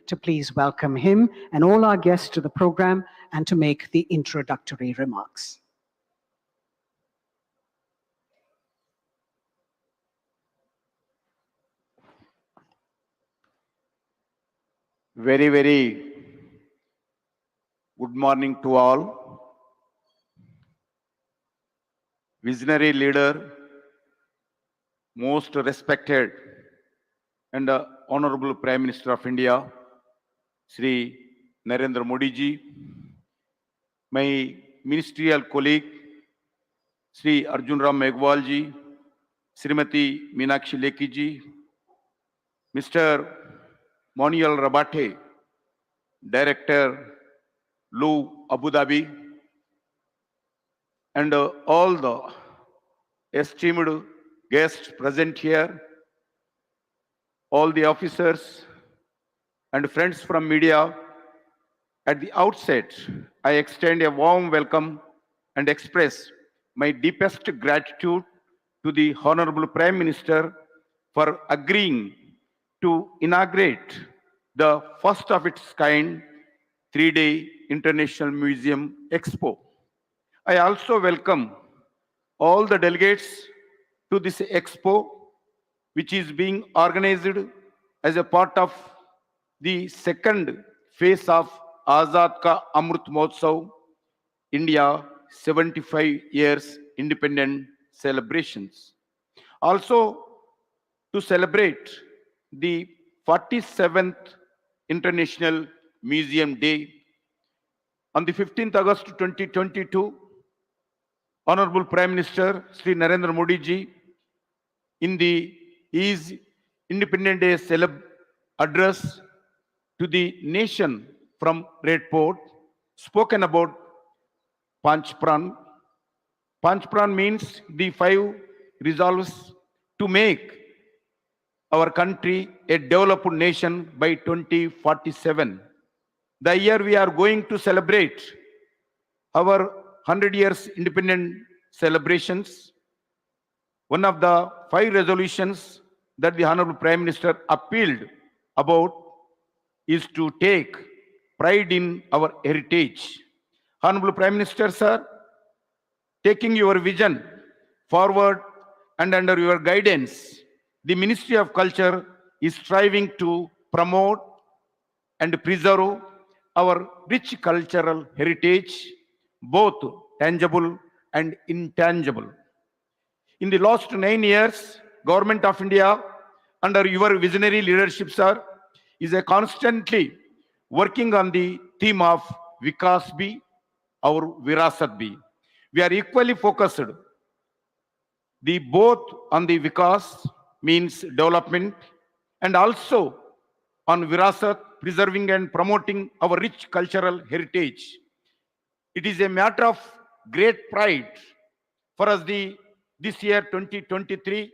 to please welcome him and all our guests to the program and to make the introductory remarks. Very, very good morning to all. Visionary leader, most respected and Honorable Prime Minister of India, Sri Narendra Modi ji, my ministerial colleague, Sri Arjun Ram Meghwal ji, Srimati Meenakshi Lekhi ji, Mr. Monial Rabate, Director, Lou Abu Dhabi, and all the esteemed guests present here, all the officers and friends from media. At the outset, I extend a warm welcome and express my deepest gratitude to the Honorable Prime Minister for agreeing to inaugurate the first of its kind 3-day International Museum Expo. I also welcome all the delegates to this Expo, which is being organized as a part of the second phase of Azad Ka Amrit Mahotsav, India 75 years independent celebrations. Also to celebrate the 47th International Museum Day on the 15th August 2022, Honorable Prime Minister Sri Narendra Modi ji, in his Independence Day address to the nation from Red Fort, spoken about Panchpran. Panchpran means the 5 resolves to make our country a developed nation by 2047. The year we are going to celebrate our 100 years independent celebrations. One of the 5 resolutions that the Honorable Prime Minister appealed about is to take pride in our heritage. Honorable Prime Minister, sir, taking your vision forward and under your guidance, the Ministry of Culture is striving to promote and preserve our rich cultural heritage, both tangible and intangible. In the last 9 years, Government of India, under your visionary leadership, sir, is constantly working on the theme of Vikas Bhi or Virasat Bhi. We are equally focused both on the Vikas, means development, and also on Virasat, preserving and promoting our rich cultural heritage. It is a matter of great pride for us this year 2023,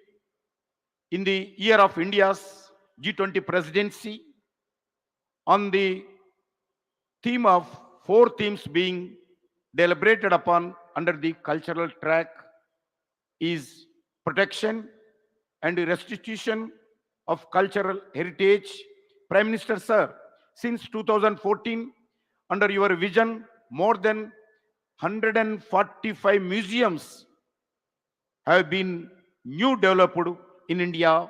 in the year of India's G20 presidency, on the theme of 4 themes being deliberated upon under the cultural track is protection and restitution of cultural heritage. Prime Minister, sir, since 2014, under your vision, more than 145 museums have been new developed in India,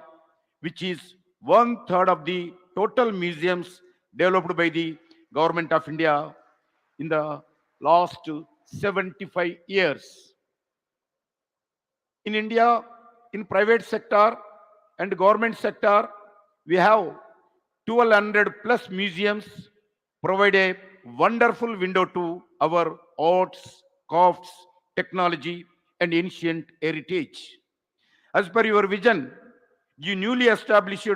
which is 1/3 of the total museums developed by the Government of India in the last 75 years. In India, in private sector and government sector, we have 1200 plus museums, provide a wonderful window to our arts, crafts, technology, and ancient heritage. As per your vision, you newly established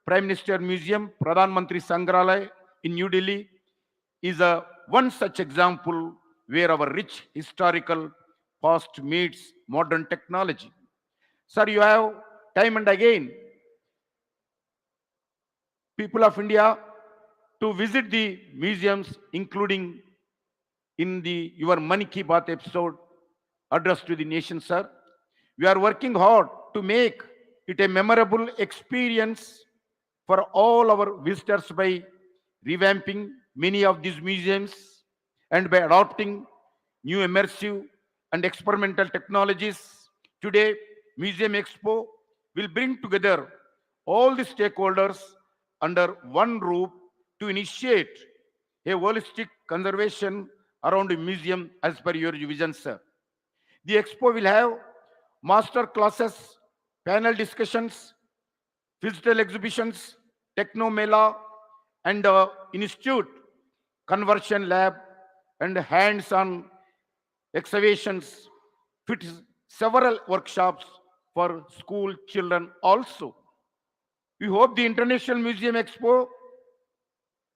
Prime Minister Museum, Pradhan Mantri Sangrahalaya in New Delhi, is one such example where our rich historical past meets modern technology. Sir, you have time and again people of India to visit the museums, including in your Mann Ki Baat episode addressed to the nation, sir. We are working hard to make it a memorable experience for all our visitors by revamping many of these museums and by adopting new immersive and experimental technologies. Today, Museum Expo will bring together all the stakeholders under one roof to initiate a holistic conservation around the museum as per your vision, sir. The expo will have master classes, panel discussions, physical exhibitions, techno mela, and institute conversion lab and hands-on excavations, fit several workshops for school children also. We hope the International Museum Expo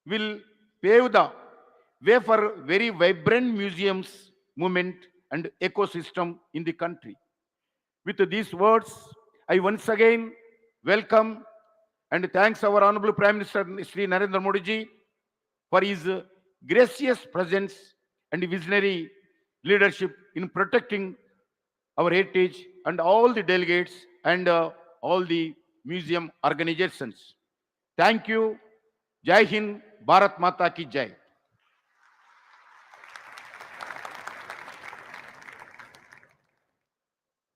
will pave the way for very vibrant museums movement and ecosystem in the country. With these words, I once again welcome and thanks our Honorable Prime Minister Sri Narendra Modi ji for his gracious presence and visionary leadership in protecting our heritage and all the delegates and all the museum organizations. Thank you. Jai Hind, Bharat Mata ki Jai.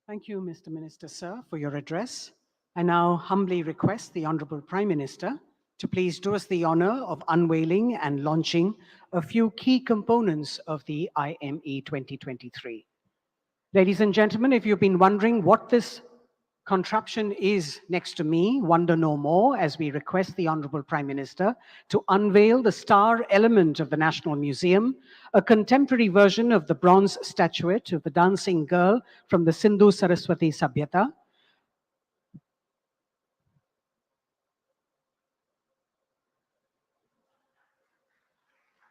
Thank you, Mr. Minister, sir, for your address. I now humbly request the Honorable Prime Minister to please do us the honor of unveiling and launching a few key components of the IME 2023. Ladies and gentlemen, if you've been wondering what this contraption is next to me, wonder no more as we request the Honorable Prime Minister to unveil the star element of the National Museum, a contemporary version of the bronze statuette of the dancing girl from the Sindhu Saraswati Sabhyata.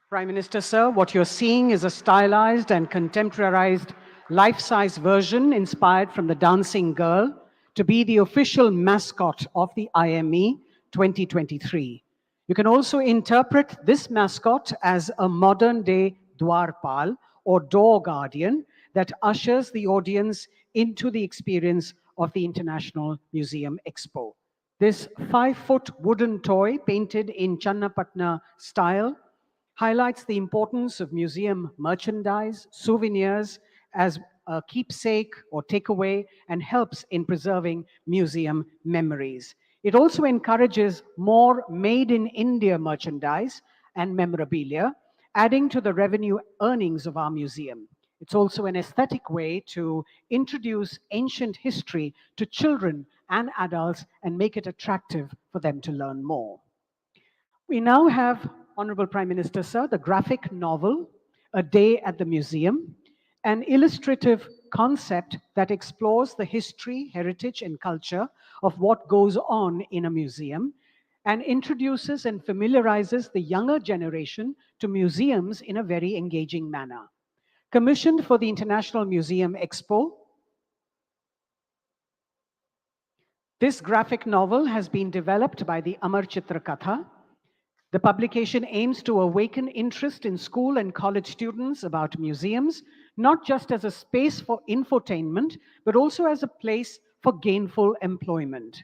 Prime Minister, sir, what you're seeing is a stylized and contemporarized life-size version inspired from the dancing girl to be the official mascot of the IME 2023. You can also interpret this mascot as a modern-day Dwarpal or door guardian that ushers the audience into the experience of the International Museum Expo. This 5-foot wooden toy painted in Channapatna style highlights the importance of museum merchandise, souvenirs as a keepsake or takeaway, and helps in preserving museum memories. It also encourages more made in India merchandise and memorabilia, adding to the revenue earnings of our museum. It's also an aesthetic way to introduce ancient history to children and adults and make it attractive for them to learn more. We now have, Honorable Prime Minister, sir, the graphic novel, A Day at the Museum, an illustrative concept that explores the history, heritage, and culture of what goes on in a museum and introduces and familiarizes the younger generation to museums in a very engaging manner. Commissioned for the International Museum Expo, this graphic novel has been developed by the Amar Chitra Katha. The publication aims to awaken interest in school and college students about museums, not just as a space for infotainment, but also as a place for gainful employment.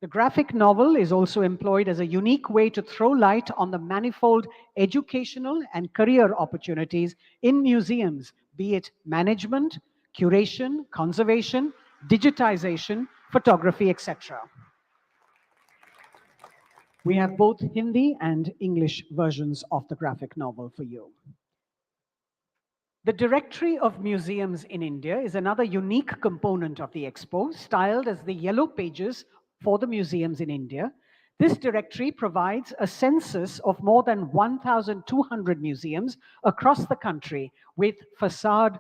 The graphic novel is also employed as a unique way to throw light on the manifold educational and career opportunities in museums, be it management, curation, conservation, digitization, photography, etc. We have both Hindi and English versions of the graphic novel for you. The Directory of Museums in India is another unique component of the Expo, styled as the Yellow Pages for the museums in India. This directory provides a census of more than 1,200 museums across the country with facade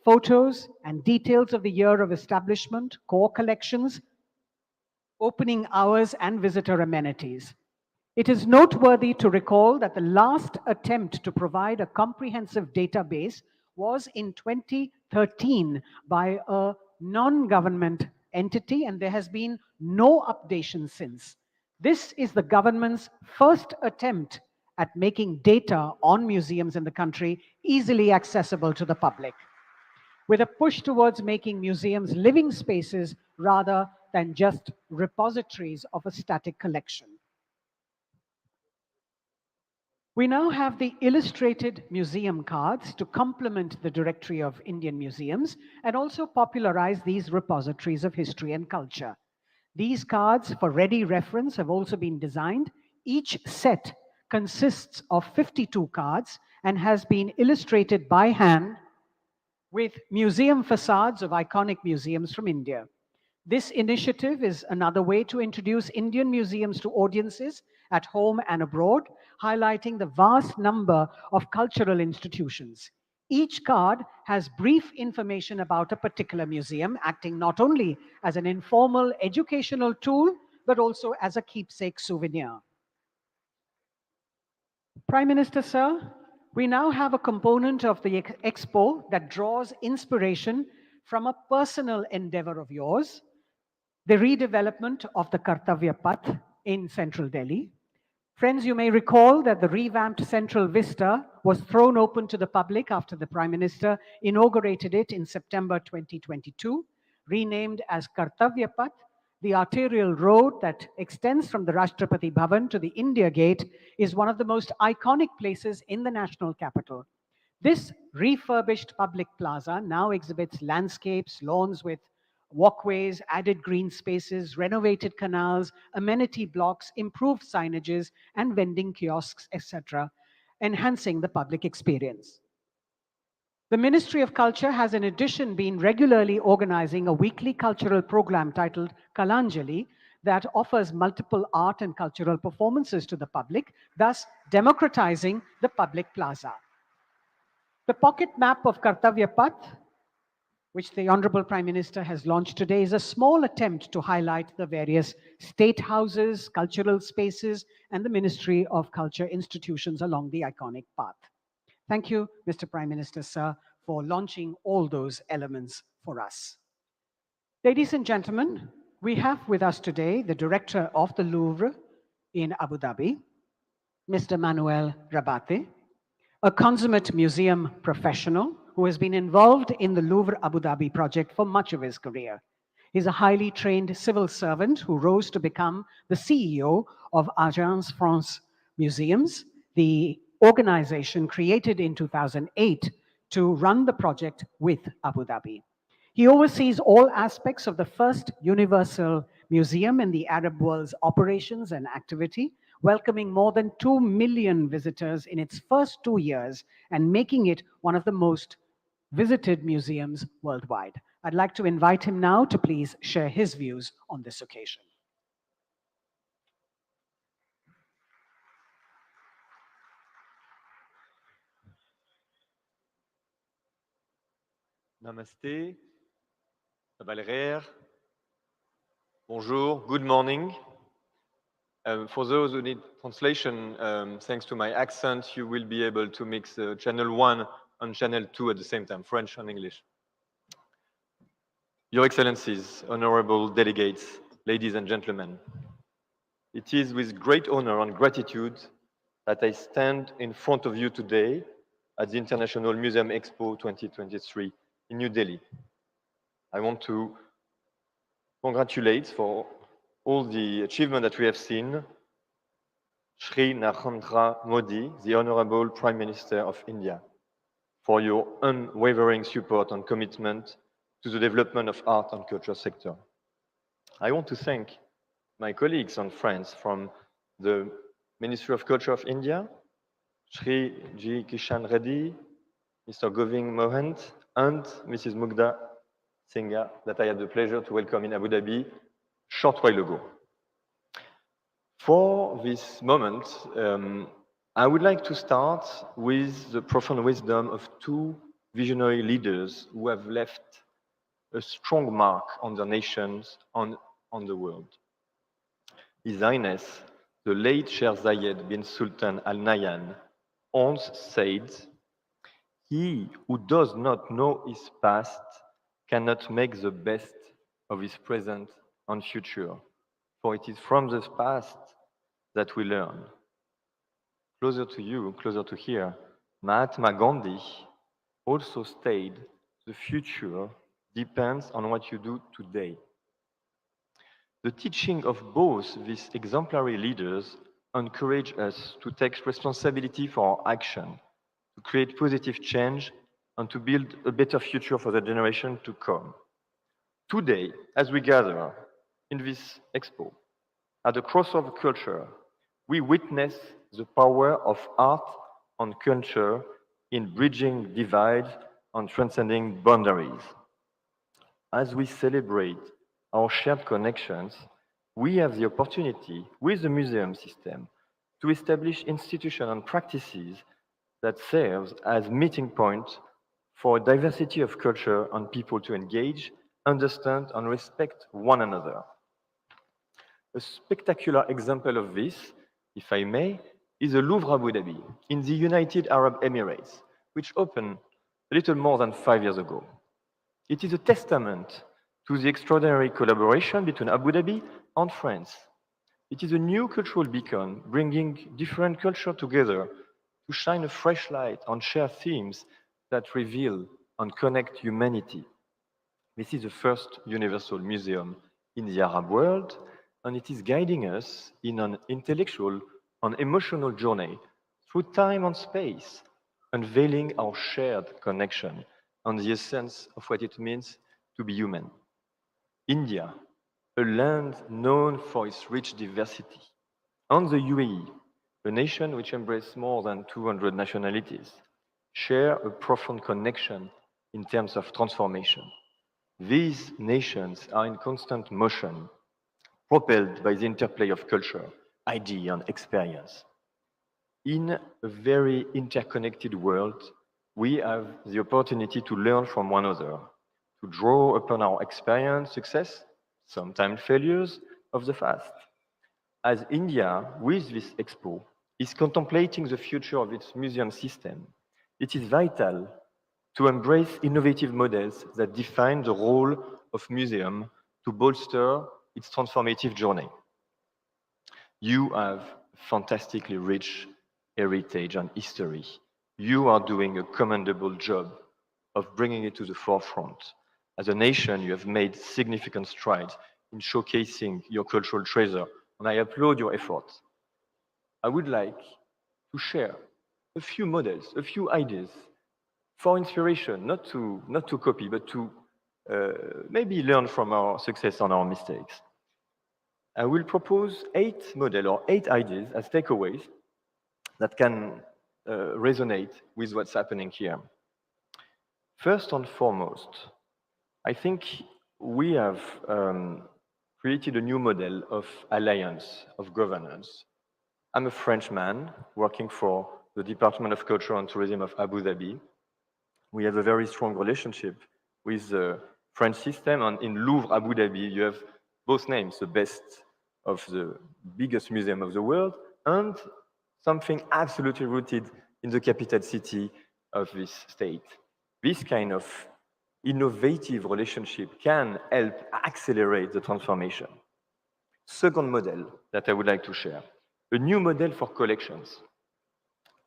photos and details of the year of establishment, core collections, opening hours, and visitor amenities. It is noteworthy to recall that the last attempt to provide a comprehensive database was in 2013 by a non-government entity, and there has been no updation since. This is the government's first attempt at making data on museums in the country easily accessible to the public, with a push towards making museums living spaces rather than just repositories of a static collection. We now have the illustrated museum cards to complement the directory of Indian museums and also popularize these repositories of history and culture. These cards for ready reference have also been designed. Each set consists of 52 cards and has been illustrated by hand with museum facades of iconic museums from India. This initiative is another way to introduce Indian museums to audiences at home and abroad, highlighting the vast number of cultural institutions. Each card has brief information about a particular museum, acting not only as an informal educational tool, but also as a keepsake souvenir. Prime Minister, sir, we now have a component of the Expo that draws inspiration from a personal endeavor of yours, the redevelopment of the Kartavya Path in central Delhi. Friends, you may recall that the revamped Central Vista was thrown open to the public after the Prime Minister inaugurated it in September 2022, renamed as Kartavya Path. The arterial road that extends from the Rashtrapati Bhavan to the India Gate is one of the most iconic places in the national capital. This refurbished public plaza now exhibits landscapes, lawns with walkways, added green spaces, renovated canals, amenity blocks, improved signages, and vending kiosks, etc., enhancing the public experience. The Ministry of Culture has in addition been regularly organizing a weekly cultural program titled Kalanjali that offers multiple art and cultural performances to the public, thus democratizing the public plaza. The pocket map of Kartavya Path, which the Honorable Prime Minister has launched today, is a small attempt to highlight the various state houses, cultural spaces, and the Ministry of Culture institutions along the iconic path. Thank you, Mr. Prime Minister, sir, for launching all those elements for us. Ladies and gentlemen, we have with us today the Director of the Louvre in Abu Dhabi, Mr. Manuel Rabate, a consummate museum professional who has been involved in the Louvre Abu Dhabi project for much of his career. He's a highly trained civil servant who rose to become the CEO of Agence France Museums, the organization created in 2008 to run the project with Abu Dhabi. He oversees all aspects of the first universal museum in the Arab world's operations and activity, welcoming more than 2 million visitors in its first 2 years and making it one of the most visited museums worldwide. I'd like to invite him now to please share his views on this occasion. Namaste, Valère, bonjour, good morning. For those who need translation, thanks to my accent, you will be able to mix channel 1 and channel 2 at the same time, French and English. Your Excellencies, honorable delegates, ladies and gentlemen, it is with great honor and gratitude that I stand in front of you today at the International Museum Expo 2023 in New Delhi. I want to congratulate for all the achievement that we have seen Shri Narendra Modi, the Honorable Prime Minister of India, for your unwavering support and commitment to the development of art and culture sector. I want to thank my colleagues and friends from the Ministry of Culture of India, Shri G. Kishan Reddy, Mr. Govind Mohant, and Mrs. Mugdha Singha, that I had the pleasure to welcome in Abu Dhabi short while ago. For this moment, I would like to start with the profound wisdom of two visionary leaders who have left a strong mark on their nations, on the world. His Highness, the late Sheikh Zayed bin Sultan Al Nahyan, once said, "He who does not know his past cannot make the best of his present and future, for it is from the past that we learn." Closer to you, closer to here, Mahatma Gandhi also stated, "The future depends on what you do today." The teaching of both these exemplary leaders encourage us to take responsibility for our action, to create positive change, and to build a better future for the generation to come. Today, as we gather in this expo, at the crossover of culture, we witness the power of art and culture in bridging divides and transcending boundaries. As we celebrate our shared connections, we have the opportunity, with the museum system, to establish institutions and practices that serve as meeting points for a diversity of culture and people to engage, understand, and respect one another. A spectacular example of this, if I may, is the Louvre Abu Dhabi in the United Arab Emirates, which opened a little more than 5 years ago. It is a testament to the extraordinary collaboration between Abu Dhabi and France. It is a new cultural beacon bringing different cultures together to shine a fresh light on shared themes that reveal and connect humanity. This is the first universal museum in the Arab world, and it is guiding us in an intellectual and emotional journey through time and space, unveiling our shared connection and the essence of what it means to be human. India, a land known for its rich diversity, and the UAE, a nation which embraces more than 200 nationalities, share a profound connection in terms of transformation. These nations are in constant motion, propelled by the interplay of culture, idea, and experience. In a very interconnected world, we have the opportunity to learn from one another, to draw upon our experience, success, sometimes failures of the past. As India, with this expo, is contemplating the future of its museum system, it is vital to embrace innovative models that define the role of museum to bolster its transformative journey. You have fantastically rich heritage and history. You are doing a commendable job of bringing it to the forefront. As a nation, you have made significant strides in showcasing your cultural treasure, and I applaud your efforts. I would like to share a few models, a few ideas for inspiration, not to copy, but to maybe learn from our success and our mistakes. I will propose 8 models or 8 ideas as takeaways that can resonate with what's happening here. First and foremost, I think we have created a new model of alliance, of governance. I'm a Frenchman working for the Department of Culture and Tourism of Abu Dhabi. We have a very strong relationship with the French system, and in Louvre Abu Dhabi, you have both names, the best of the biggest museum of the world, and something absolutely rooted in the capital city of this state. This kind of innovative relationship can help accelerate the transformation. Second model that I would like to share, a new model for collections.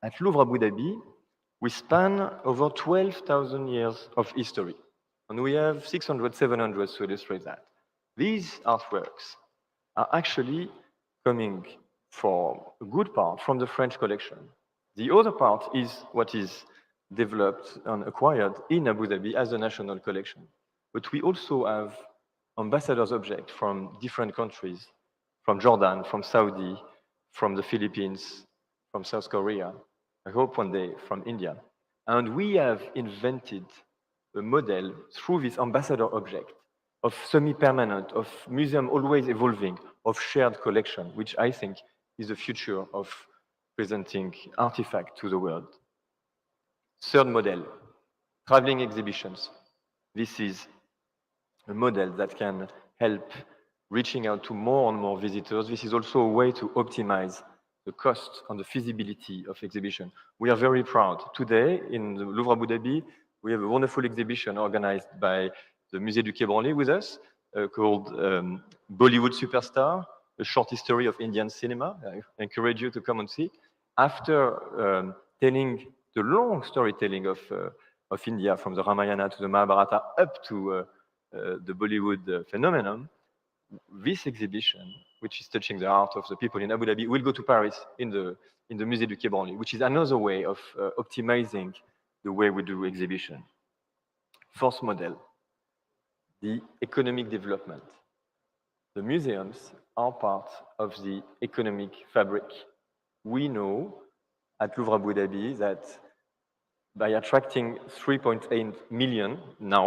At Louvre Abu Dhabi, we span over 12,000 years of history, and we have 600, 700 to illustrate that. These artworks are actually coming for a good part from the French collection. The other part is what is developed and acquired in Abu Dhabi as a national collection. But we also have ambassadors' objects from different countries, from Jordan, from Saudi, from the Philippines, from South Korea, I hope one day from India. And we have invented a model through this ambassador object of semi-permanent, of museum always evolving, of shared collection, which I think is the future of presenting artifacts to the world. Third model, traveling exhibitions. This is a model that can help reaching out to more and more visitors. This is also a way to optimize the cost and the feasibility of exhibition. We are very proud. Today, in the Louvre Abu Dhabi, we have a wonderful exhibition organized by the Musée du Quai Branly with us, called Bollywood Superstar, a short history of Indian cinema. I encourage you to come and see. After telling the long storytelling of India, from the Ramayana to the Mahabharata up to the Bollywood phenomenon, this exhibition which is touching the heart of the people in Abu Dhabi, will go to Paris in the Musée du Quai Branly, which is another way of optimizing the way we do exhibition. Fourth model, the economic development. The museums are part of the economic fabric. We know at Louvre Abu Dhabi that by attracting 3.8 million now,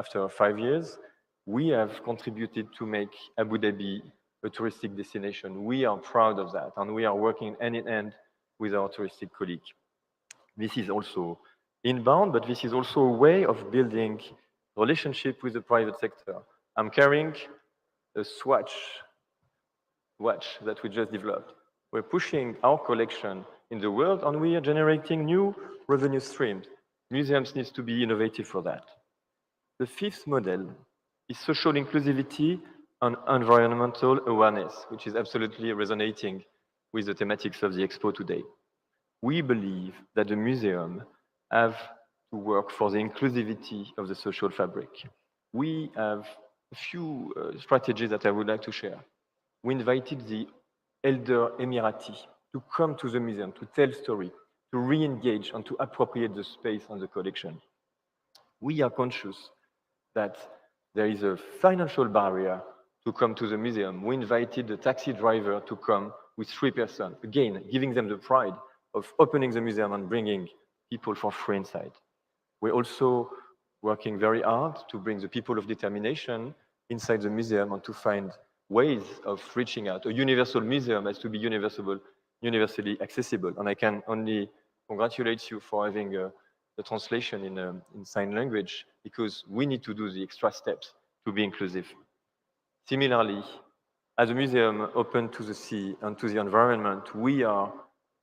after 5 years, we have contributed to make Abu Dhabi a touristic destination. We are proud of that, and we are working hand in hand with our touristic colleagues. This is also inbound, but this is also a way of building relationship with the private sector. I'm carrying a watch that we just developed. We're pushing our collection in the world, and we are generating new revenue streams. Museums need to be innovative for that. The fifth model is social inclusivity and environmental awareness, which is absolutely resonating with the thematics of the Expo today. We believe that the museum have to work for the inclusivity of the social fabric. We have a few strategies that I would like to share. We invited the elder Emirati to come to the museum, to tell story, to re-engage and to appropriate the space and the collection. We are conscious that there is a financial barrier to come to the museum. We invited the taxi driver to come with 3 persons, again, giving them the pride of opening the museum and bringing people for free inside. We're also working very hard to bring the people of determination inside the museum and to find ways of reaching out. A universal museum has to be universally accessible. And I can only congratulate you for having the translation in sign language, because we need to do the extra steps to be inclusive. Similarly, as a museum open to the sea and to the environment, we are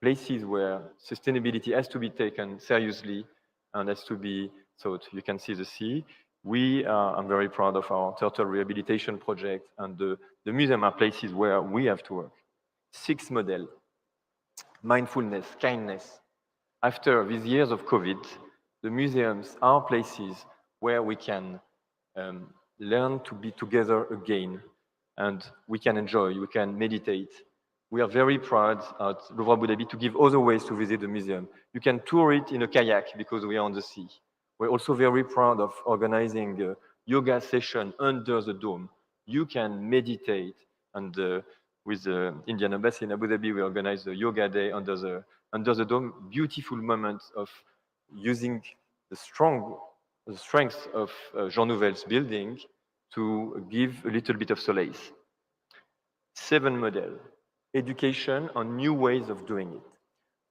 places where sustainability has to be taken seriously and has to be thought. You can see the sea. I'm very proud of our turtle rehabilitation project, and the museum are places where we have to work. Sixth model, mindfulness, kindness. After these years of COVID, the museums are places where we can learn to be together again, and we can enjoy, we can meditate. We are very proud at Louvre Abu Dhabi to give other ways to visit the museum. You can tour it in a kayak because we are on the sea. We're also very proud of organizing a yoga session under the dome. You can meditate, and with the Indian Embassy in Abu Dhabi, we organized a yoga day under the dome. Beautiful moment of using the strength of Jean Nouvel's building to give a little bit of solace. 7 model, education on new ways of doing it.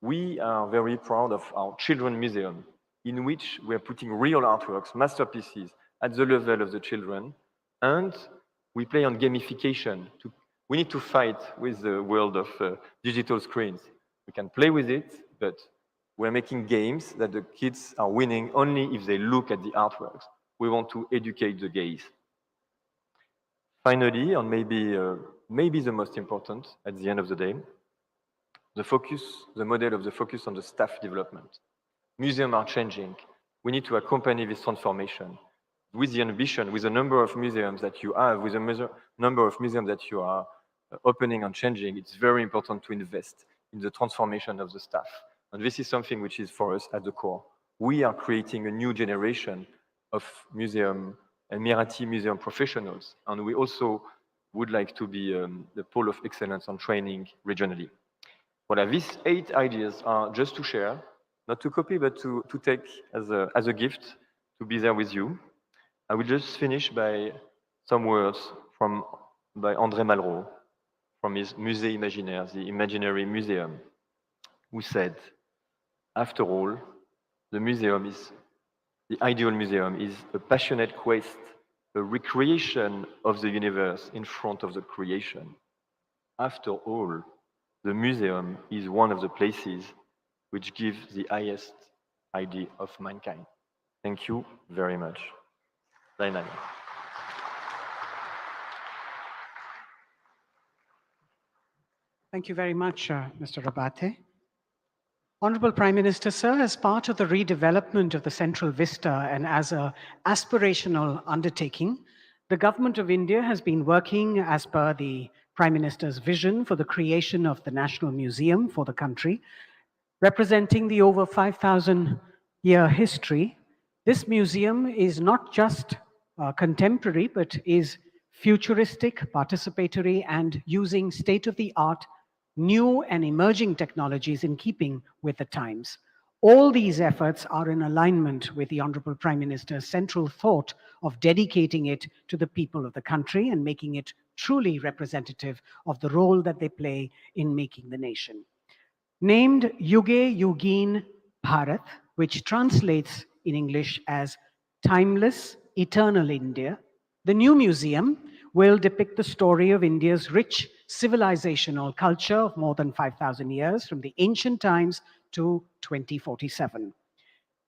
We are very proud of our children museum, in which we are putting real artworks, masterpieces at the level of the children, and we play on gamification. We need to fight with the world of digital screens. We can play with it, but we're making games that the kids are winning only if they look at the artworks. We want to educate the gaze. Finally, and maybe the most important at the end of the day, the model of the focus on the staff development. Museums are changing. We need to accompany this transformation with the ambition, with the number of museums that you have, with the number of museums that you are opening and changing. It's very important to invest in the transformation of the staff. And this is something which is for us at the core. We are creating a new generation of Emirati museum professionals, and we also would like to be the pole of excellence on training regionally. Well, these 8 ideas are just to share, not to copy, but to take as a gift, to be there with you. I will just finish by some words by André Malraux, from his Musée Imaginaire, the Imaginary Museum, who said, after all, the ideal museum is a passionate quest, a recreation of the universe in front of the creation. After all, the museum is one of the places which gives the highest idea of mankind. Thank you very much. Zainab. Thank you very much, Mr. Rabate. Honorable Prime Minister, sir, as part of the redevelopment of the Central Vista and as an aspirational undertaking, The government of India has been working as per the Prime Minister's vision for the creation of the National Museum for the country, representing the over 5,000-year history. This museum is not just contemporary, but is futuristic, participatory, and using state-of-the-art new and emerging technologies in keeping with the times. All these efforts are in alignment with the Honorable Prime Minister's central thought of dedicating it to the people of the country and making it truly representative of the role that they play in making the nation. Named Yuge Yugin Bharat, which translates in English as Timeless, Eternal India, the new museum will depict the story of India's rich civilizational culture of more than 5,000 years, from the ancient times to 2047.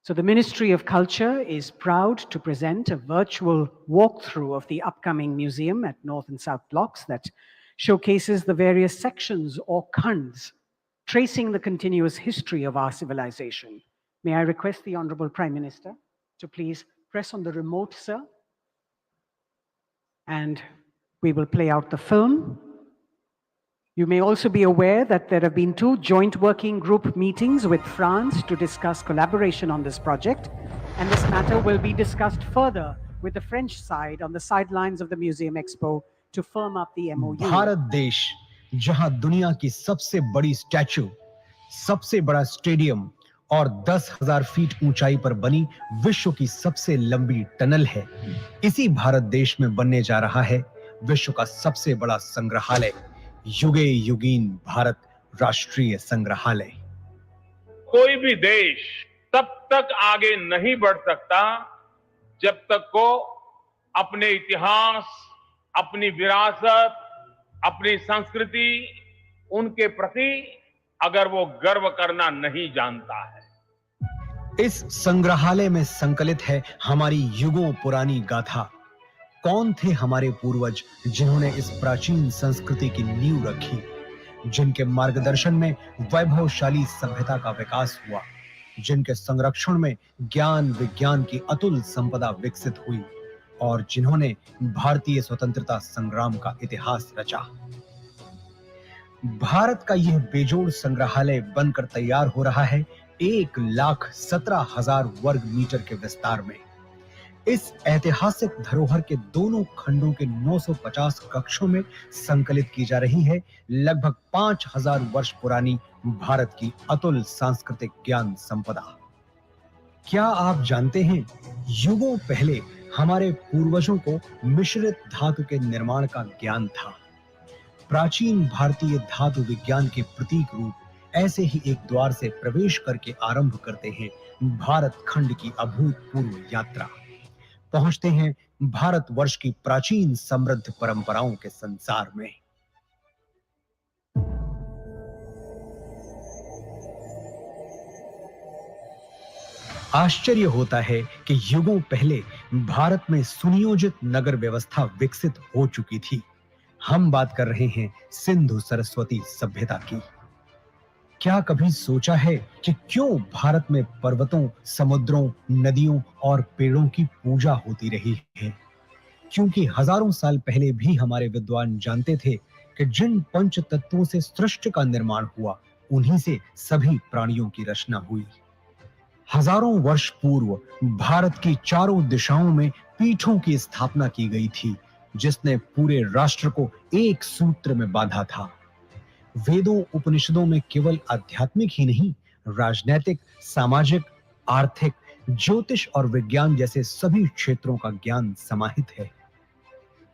So the Ministry of Culture is proud to present a virtual walkthrough of the upcoming museum at North and South Blocks that showcases the various sections or khands tracing the continuous history of our civilization. May I request the Honorable Prime Minister to please press on the remote, sir? And we will play out the film. You may also be aware that there have been 2 joint working group meetings with France to discuss collaboration on this project, and this matter will be discussed further with the French side on the sidelines of the Museum Expo to firm up the MOU. Bharat देश जहां दुनिया की सबसे बड़ी statue, सबसे बड़ा stadium और 10,000 feet ऊंचाई पर बनी विश्व की सबसे लंबी टनल है, इसी भारत देश में बनने जा रहा है विश्व का सबसे बड़ा संग्रहालय, युगे युगीन भारत राष्ट्रीय संग्रहालय। कोई भी देश तब तक आगे नहीं बढ़ सकता जब तक को अपने इतिहास, अपनी विरासत, अपनी संस्कृति, उनके प्रति अगर वो गर्व करना नहीं जानता है। इस संग्रहालय में संकलित है हमारी युगों पुरानी गाथा। कौन थे हमारे पूर्वज जिन्होंने इस प्राचीन संस्कृति की नींव रखी, जिनके मार्गदर्शन में वैभवशाली सभ्यता का विकास हुआ, जिनके संरक्षण में ज्ञान विज्ञान की अतुल संपदा विकसित हुई और जिन्होंने भारतीय स्वतंत्रता संग्राम का इतिहास रचा। भारत का यह बेजोड़ संग्रहालय बनकर तैयार हो रहा है 1,17,000 वर्ग मीटर के विस्तार में। इस ऐतिहासिक धरोहर के दोनों खंडों के 950 कक्षों में संकलित की जा रही है लगभग 5,000 वर्ष पुरानी भारत की अतुल सांस्कृतिक ज्ञान संपदा। क्या आप जानते हैं, युगों पहले हमारे पूर्वजों को मिश्रित धातु के निर्माण का ज्ञान था। प्राचीन भारतीय धातु विज्ञान के प्रतीक रूप ऐसे ही एक द्वार से प्रवेश करके आरंभ करते हैं भारत खंड की अभूतपूर्व यात्रा। पहुंचते हैं भारतवर्ष की प्राचीन समृद्ध परंपराओं के संसार में। आश्चर्य होता है कि युगों पहले भारत में सुनियोजित नगर व्यवस्था विकसित हो चुकी थी। हम बात कर रहे हैं सिंधु सरस्वती सभ्यता की। क्या कभी सोचा है कि क्यों भारत में पर्वतों, समुद्रों, नदियों और पेड़ों की पूजा होती रही है? क्योंकि हजारों साल पहले भी हमारे विद्वान जानते थे कि जिन पंच तत्वों से सृष्टि का निर्माण हुआ, उन्हीं से सभी प्राणियों की रचना हुई। हजारों वर्ष पूर्व भारत की चारों दिशाओं में पीठों की स्थापना की गई थी, जिसने पूरे राष्ट्र को एक सूत्र में बांधा था। वेदों उपनिषदों में केवल आध्यात्मिक ही नहीं, राजनैतिक, सामाजिक, आर्थिक, ज्योतिष और विज्ञान जैसे सभी क्षेत्रों का ज्ञान समाहित है।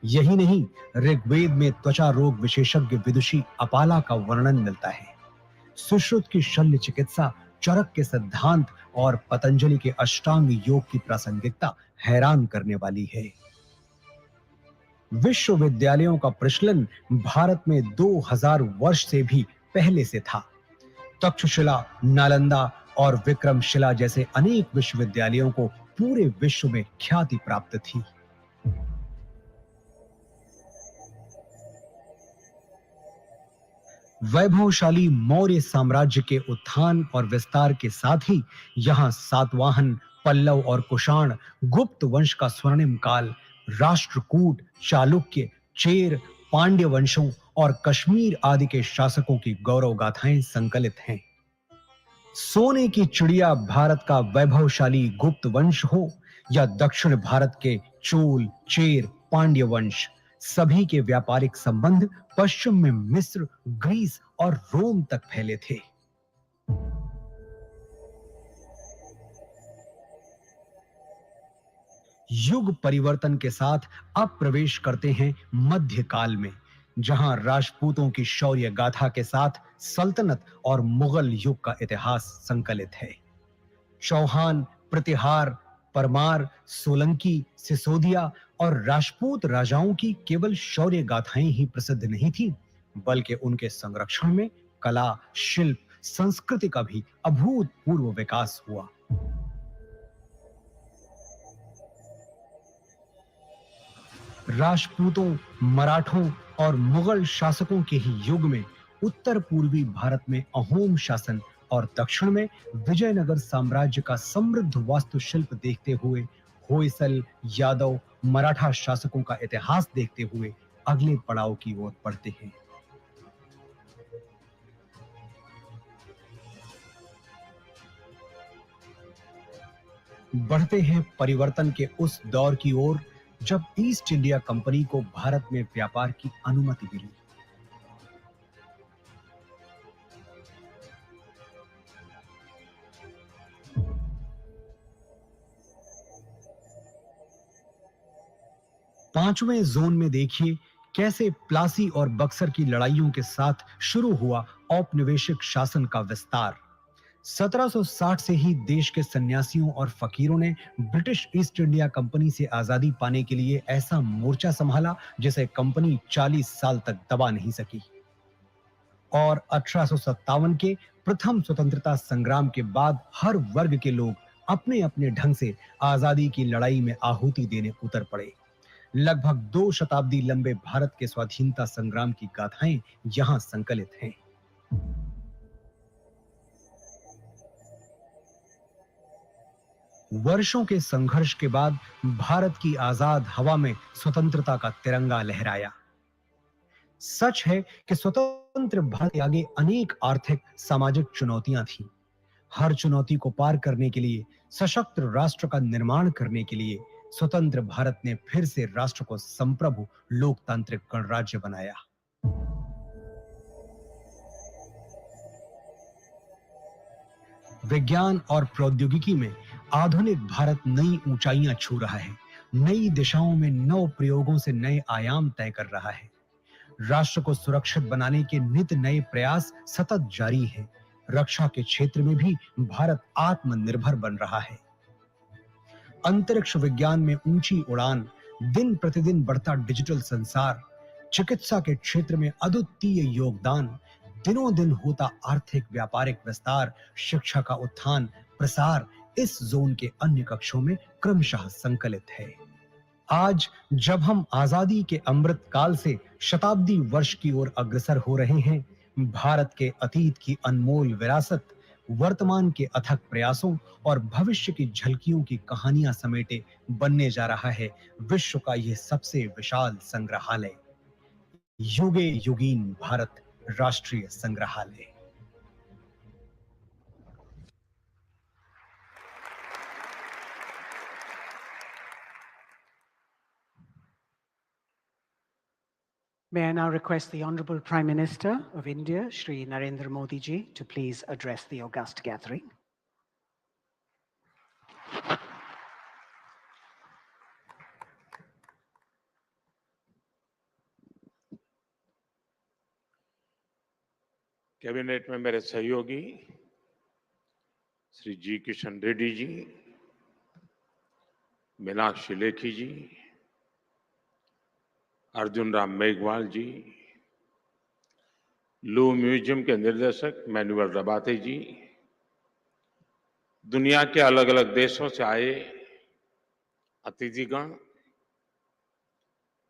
यही नहीं, ऋग्वेद में त्वचा रोग विशेषज्ञ विदुषी अपाला का वर्णन मिलता है। सुश्रुत की शल्य चिकित्सा, चरक के सिद्धांत और पतंजलि के अष्टांग योग की प्रासंगिकता हैरान करने वाली है। विश्वविद्यालयों का प्रचलन भारत में 2000 वर्ष से भी पहले से था। तक्षशिला, नालंदा और विक्रमशिला जैसे अनेक विश्वविद्यालयों को पूरे विश्व में ख्याति प्राप्त थी। वैभवशाली मौर्य साम्राज्य के उत्थान और विस्तार के साथ ही यहाँ सातवाहन, पल्लव और कुषाण, गुप्त वंश का स्वर्णिम काल, राष्ट्रकूट, चालुक्य, चेर, पांड्य वंशों और कश्मीर आदि के शासकों की गौरव गाथाएं संकलित हैं। सोने की चिड़िया भारत का वैभवशाली गुप्त वंश हो या दक्षिण भारत के चोल, चेर, पांड्य वंश, सभी के व्यापारिक संबंध पश्चिम में मिस्र, ग्रीस और रोम तक फैले थे। युग परिवर्तन के साथ अब प्रवेश करते हैं मध्यकाल में, जहां राजपूतों की शौर्य गाथा के साथ सल्तनत और मुगल युग का इतिहास संकलित है। चौहान, प्रतिहार, परमार, सोलंकी, सिसोदिया और राजपूत राजाओं की केवल शौर्य गाथाएं ही प्रसिद्ध नहीं थी, बल्कि उनके संरक्षण में कला, शिल्प, संस्कृति का भी अभूतपूर्व विकास हुआ। राजपूतों, मराठों और मुगल शासकों के ही युग में उत्तर पूर्वी भारत में अहोम शासन और दक्षिण में विजयनगर साम्राज्य का समृद्ध वास्तुशिल्प देखते हुए होयसल, यादव, मराठा शासकों का इतिहास देखते हुए अगले पड़ाव की ओर बढ़ते हैं। बढ़ते हैं परिवर्तन के उस दौर की ओर जब ईस्ट इंडिया कंपनी को भारत में व्यापार की अनुमति मिली। पांचवें जोन में देखिए कैसे प्लासी और बक्सर की लड़ाइयों के साथ शुरू हुआ औपनिवेशिक शासन का विस्तार। 1760 से ही देश के सन्यासियों और फकीरों ने ब्रिटिश ईस्ट इंडिया कंपनी से आजादी पाने के लिए ऐसा मोर्चा संभाला जिसे कंपनी 40 साल तक दबा नहीं सकी। और 1857 के प्रथम स्वतंत्रता संग्राम के बाद हर वर्ग के लोग अपने अपने ढंग से आजादी की लड़ाई में आहुति देने उतर पड़े। लगभग 2 शताब्दी लंबे भारत के स्वाधीनता संग्राम की गाथाएं यहां संकलित हैं। वर्षों के संघर्ष के बाद भारत की आजाद हवा में स्वतंत्रता का तिरंगा लहराया। सच है कि स्वतंत्र भारत के आगे अनेक आर्थिक, सामाजिक चुनौतियां थीं। हर चुनौती को पार करने के लिए, सशक्त राष्ट्र का निर्माण करने के लिए स्वतंत्र भारत ने फिर से राष्ट्र को संप्रभु लोकतांत्रिक गणराज्य बनाया। विज्ञान और प्रौद्योगिकी में आधुनिक भारत नई ऊंचाइयां छू रहा है। नई दिशाओं में नव प्रयोगों से नए आयाम तय कर रहा है। राष्ट्र को सुरक्षित बनाने के नित नए प्रयास सतत जारी हैं। रक्षा के क्षेत्र में भी भारत आत्मनिर्भर बन रहा है। अंतरिक्ष विज्ञान में ऊंची उड़ान, दिन प्रतिदिन बढ़ता डिजिटल संसार, चिकित्सा के क्षेत्र में अद्वितीय योगदान, दिनों दिन होता आर्थिक व्यापारिक विस्तार, शिक्षा का उत्थान प्रसार इस जोन के अन्य कक्षों में क्रमशः संकलित है। आज जब हम आजादी के अमृत काल से शताब्दी वर्ष की ओर अग्रसर हो रहे हैं, भारत के अतीत की अनमोल विरासत, वर्तमान के अथक प्रयासों और भविष्य की झलकियों की कहानियां समेटे बनने जा रहा है विश्व का यह सबसे विशाल संग्रहालय, युगे युगीन भारत राष्ट्रीय संग्रहालय। May I now request the Honorable Prime Minister of India, Shri Narendra Modi ji, to please address the august gathering. Cabinet में मेरे सहयोगी श्री जी किशन रेड्डी जी, मीनाक्षी लेखी जी, अर्जुन राम मेघवाल जी, लू म्यूजियम के निर्देशक मैनुअल रबाते जी, दुनिया के अलग अलग देशों से आए अतिथिगण,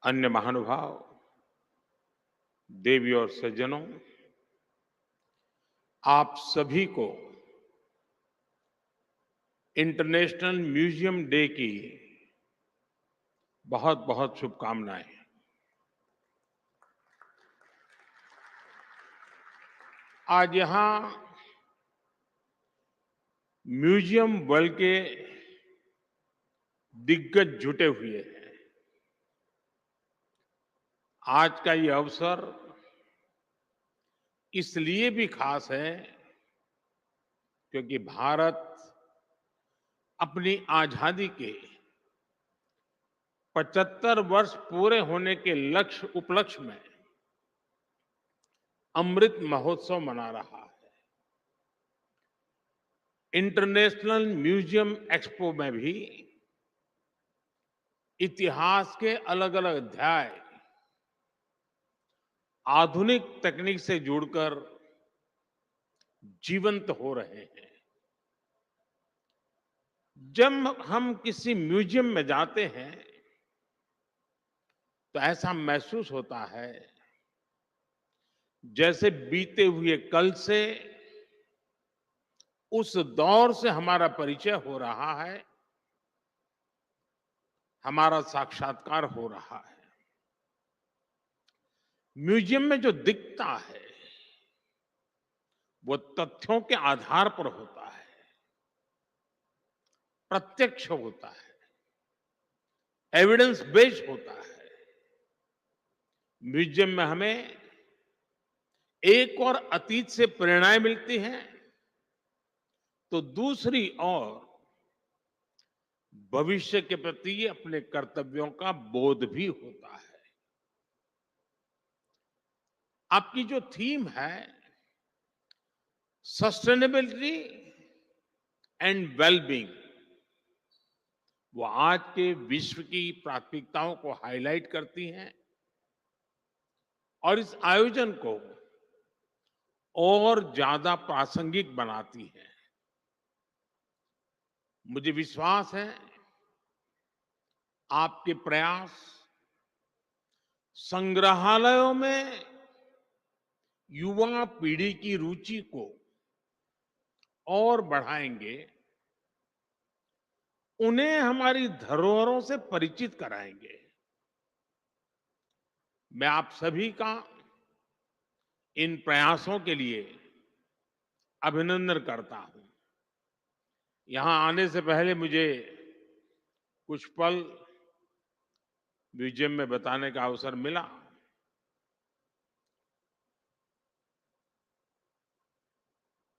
अन्य महानुभाव, देवी और सज्जनों, आप सभी को इंटरनेशनल म्यूजियम डे की बहुत बहुत शुभकामनाएं। आज यहाँ म्यूजियम वर्ल्ड के दिग्गज जुटे हुए हैं। आज का ये अवसर इसलिए भी खास है क्योंकि भारत अपनी आजादी के 75 वर्ष पूरे होने के उपलक्ष्य में अमृत महोत्सव मना रहा है। इंटरनेशनल म्यूजियम एक्सपो में भी इतिहास के अलग अलग अध्याय आधुनिक तकनीक से जुड़कर जीवंत हो रहे हैं। जब हम किसी म्यूजियम में जाते हैं तो ऐसा महसूस होता है जैसे बीते हुए कल से, उस दौर से हमारा परिचय हो रहा है, हमारा साक्षात्कार हो रहा है। म्यूजियम में जो दिखता है वो तथ्यों के आधार पर होता है, प्रत्यक्ष होता है, एविडेंस बेस्ड होता है। म्यूजियम में हमें एक और अतीत से प्रेरणाएं मिलती हैं तो दूसरी ओर भविष्य के प्रति अपने कर्तव्यों का बोध भी होता है। आपकी जो थीम है सस्टेनेबिलिटी एंड वेलबींग, वो आज के विश्व की प्राथमिकताओं को हाईलाइट करती हैं और इस आयोजन को और ज्यादा प्रासंगिक बनाती है। मुझे विश्वास है आपके प्रयास संग्रहालयों में युवा पीढ़ी की रुचि को और बढ़ाएंगे, उन्हें हमारी धरोहरों से परिचित कराएंगे। मैं आप सभी का इन प्रयासों के लिए अभिनंदन करता हूं। यहां आने से पहले मुझे कुछ पल म्यूजियम में बताने का अवसर मिला।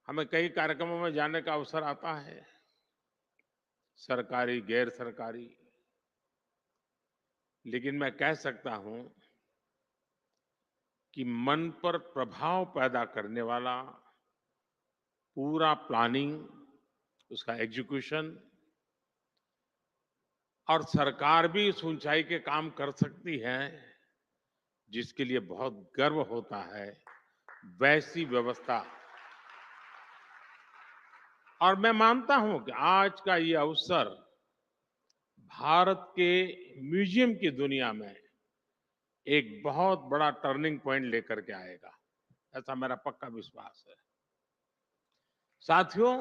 हमें कई कार्यक्रमों में जाने का अवसर आता है, सरकारी, गैर सरकारी, लेकिन मैं कह सकता हूं कि मन पर प्रभाव पैदा करने वाला पूरा प्लानिंग, उसका एग्जीक्यूशन, और सरकार भी इस ऊंचाई के काम कर सकती है जिसके लिए बहुत गर्व होता है, वैसी व्यवस्था। और मैं मानता हूं कि आज का ये अवसर भारत के म्यूजियम की दुनिया में एक बहुत बड़ा टर्निंग पॉइंट लेकर के आएगा, ऐसा मेरा पक्का विश्वास है। साथियों,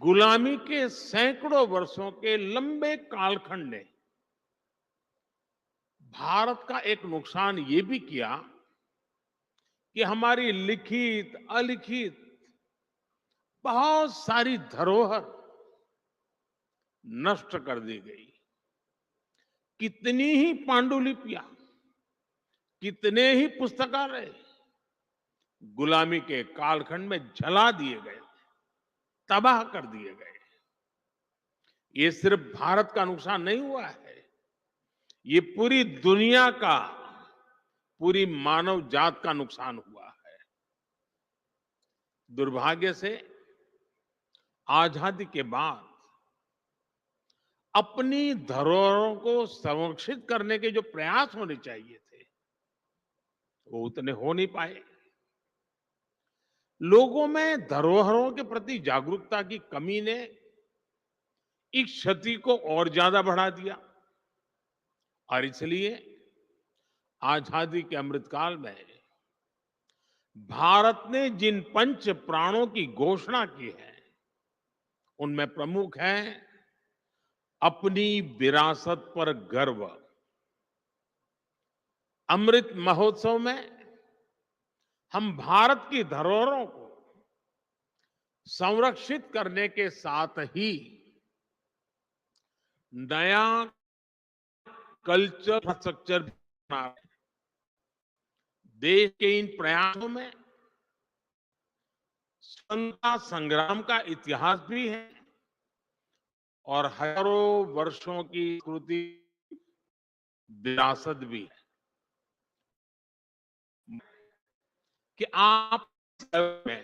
गुलामी के सैकड़ों वर्षों के लंबे कालखंड ने भारत का एक नुकसान ये भी किया कि हमारी लिखित अलिखित बहुत सारी धरोहर नष्ट कर दी गई। कितनी ही पांडुलिपियां, कितने ही पुस्तकालय गुलामी के कालखंड में जला दिए गए, तबाह कर दिए गए। ये सिर्फ भारत का नुकसान नहीं हुआ है, ये पूरी दुनिया का, पूरी मानव जात का नुकसान हुआ है। दुर्भाग्य से आजादी के बाद अपनी धरोहरों को संरक्षित करने के जो प्रयास होने चाहिए थे वो उतने हो नहीं पाए। लोगों में धरोहरों के प्रति जागरूकता की कमी ने इस क्षति को और ज्यादा बढ़ा दिया और इसलिए आजादी के अमृतकाल में भारत ने जिन पंच प्राणों की घोषणा की है उनमें प्रमुख है अपनी विरासत पर गर्व। अमृत महोत्सव में हम भारत की धरोहरों को संरक्षित करने के साथ ही नया कल्चर इंफ्रास्ट्रक्चर बना रहे हैं। देश के इन प्रयासों में स्वतंत्रता संग्राम का इतिहास भी है और हजारों वर्षों की संस्कृति विरासत भी है कि आप में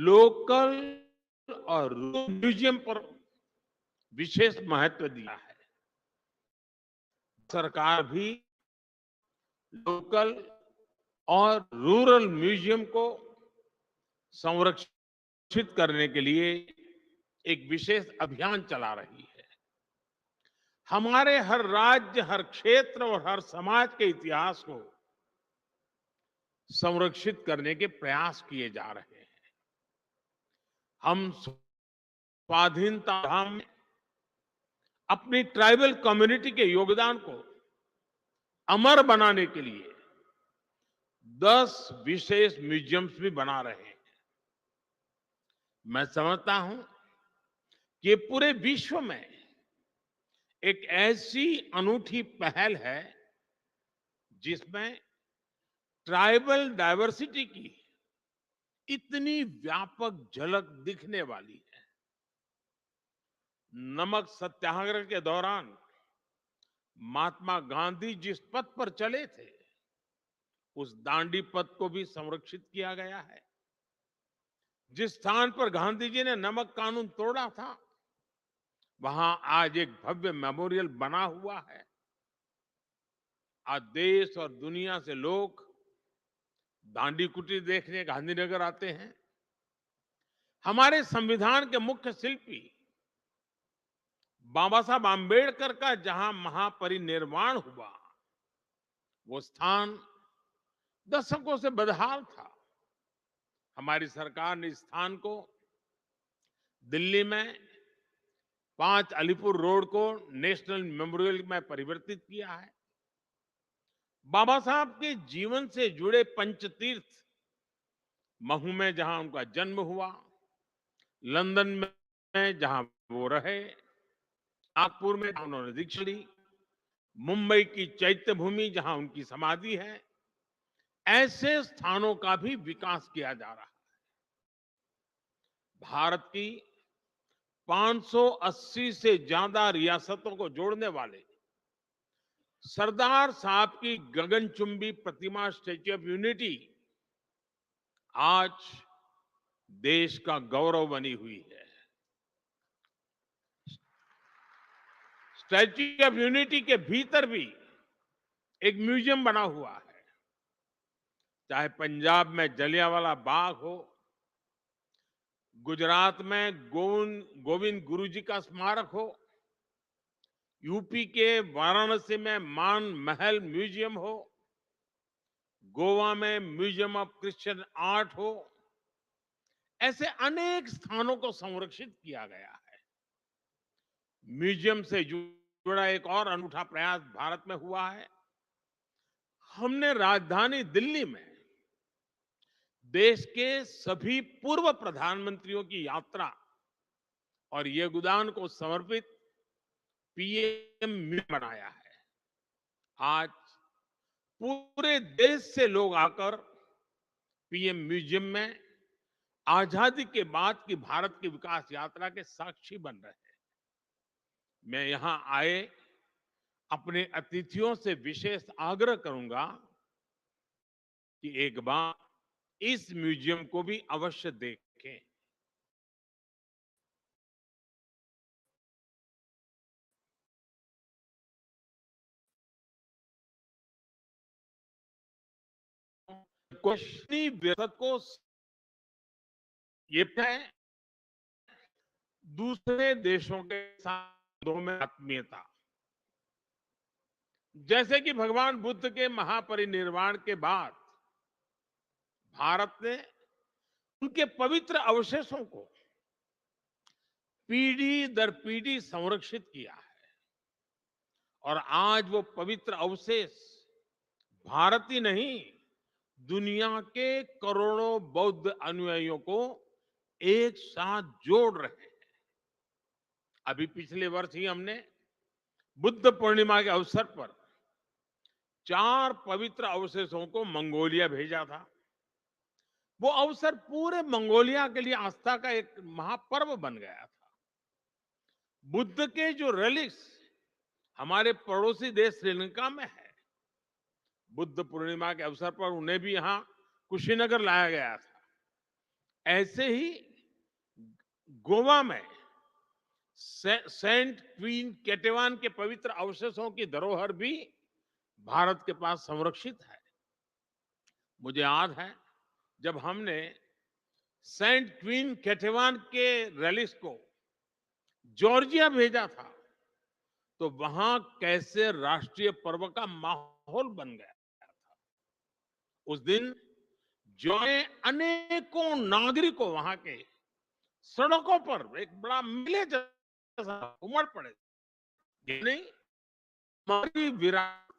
लोकल और म्यूजियम पर विशेष महत्व दिया है। सरकार भी लोकल और रूरल म्यूजियम को संरक्षित करने के लिए एक विशेष अभियान चला रही है। हमारे हर राज्य, हर क्षेत्र और हर समाज के इतिहास को संरक्षित करने के प्रयास किए जा रहे हैं। हम स्वाधीनता संग्राम में अपनी ट्राइबल कम्युनिटी के योगदान को अमर बनाने के लिए 10 विशेष म्यूजियम्स भी बना रहे हैं। मैं समझता हूं कि पूरे विश्व में एक ऐसी अनूठी पहल है जिसमें ट्राइबल डाइवर्सिटी की इतनी व्यापक झलक दिखने वाली है। नमक सत्याग्रह के दौरान महात्मा गांधी जिस पथ पर चले थे, उस दांडी पथ को भी संरक्षित किया गया है। जिस स्थान पर गांधी जी ने नमक कानून तोड़ा था, वहां आज एक भव्य मेमोरियल बना हुआ है। आज देश और दुनिया से लोग दांडी कुटीर देखने गांधीनगर आते हैं। हमारे संविधान के मुख्य शिल्पी बाबा साहब आंबेडकर का जहां महापरिनिर्वाण हुआ, वो स्थान दशकों से बदहाल था। हमारी सरकार ने इस स्थान को दिल्ली में 5 अलीपुर रोड को नेशनल मेमोरियल में परिवर्तित किया है। बाबा साहब के जीवन से जुड़े पंचतीर्थ, महू में जहां उनका जन्म हुआ, लंदन में जहां वो रहे, नागपुर में जहां उन्होंने दीक्षा ली, मुंबई की चैत्य भूमि जहां उनकी समाधि है, ऐसे स्थानों का भी विकास किया जा रहा है। भारत की 580 से ज्यादा रियासतों को जोड़ने वाले सरदार साहब की गगनचुंबी प्रतिमा स्टैच्यू ऑफ यूनिटी आज देश का गौरव बनी हुई है। स्टैच्यू ऑफ यूनिटी के भीतर भी एक म्यूजियम बना हुआ है। चाहे पंजाब में जलियांवाला बाग हो, गुजरात में गोविंद गुरु जी का स्मारक हो, यूपी के वाराणसी में मान महल म्यूजियम हो, गोवा में म्यूजियम ऑफ क्रिश्चियन आर्ट हो, ऐसे अनेक स्थानों को संरक्षित किया गया है। म्यूजियम से जुड़ा एक और अनूठा प्रयास भारत में हुआ है। हमने राजधानी दिल्ली में देश के सभी पूर्व प्रधानमंत्रियों की यात्रा और योगदान को समर्पित पीएम म्यूजियम बनाया है। आज पूरे देश से लोग आकर पीएम म्यूजियम में आजादी के बाद की भारत की विकास यात्रा के साक्षी बन रहे हैं। मैं यहां आए अपने अतिथियों से विशेष आग्रह करूंगा कि एक बार इस म्यूजियम को भी अवश्य देखें। क्वेश्चनी विरासत को ये है दूसरे देशों के साथ में आत्मीयता। जैसे कि भगवान बुद्ध के महापरिनिर्वाण के बाद भारत ने उनके पवित्र अवशेषों को पीढ़ी दर पीढ़ी संरक्षित किया है और आज वो पवित्र अवशेष भारत ही नहीं, दुनिया के करोड़ों बौद्ध अनुयायियों को एक साथ जोड़ रहे हैं। अभी पिछले वर्ष ही हमने बुद्ध पूर्णिमा के अवसर पर 4 पवित्र अवशेषों को मंगोलिया भेजा था। वो अवसर पूरे मंगोलिया के लिए आस्था का एक महापर्व बन गया था। बुद्ध के जो रेलिक्स हमारे पड़ोसी देश श्रीलंका में है, बुद्ध पूर्णिमा के अवसर पर उन्हें भी यहां कुशीनगर लाया गया था। ऐसे ही गोवा में सेंट क्वीन केटेवान के पवित्र अवशेषों की धरोहर भी भारत के पास संरक्षित है। मुझे याद है जब हमने सेंट क्वीन केटेवान के रेलिक्स को जॉर्जिया भेजा था, तो वहां कैसे राष्ट्रीय पर्व का माहौल बन गया था। उस दिन जो अनेकों नागरिकों वहां के सड़कों पर एक बड़ा मेले जैसा उमड़ पड़े। यानी हमारी विरासत,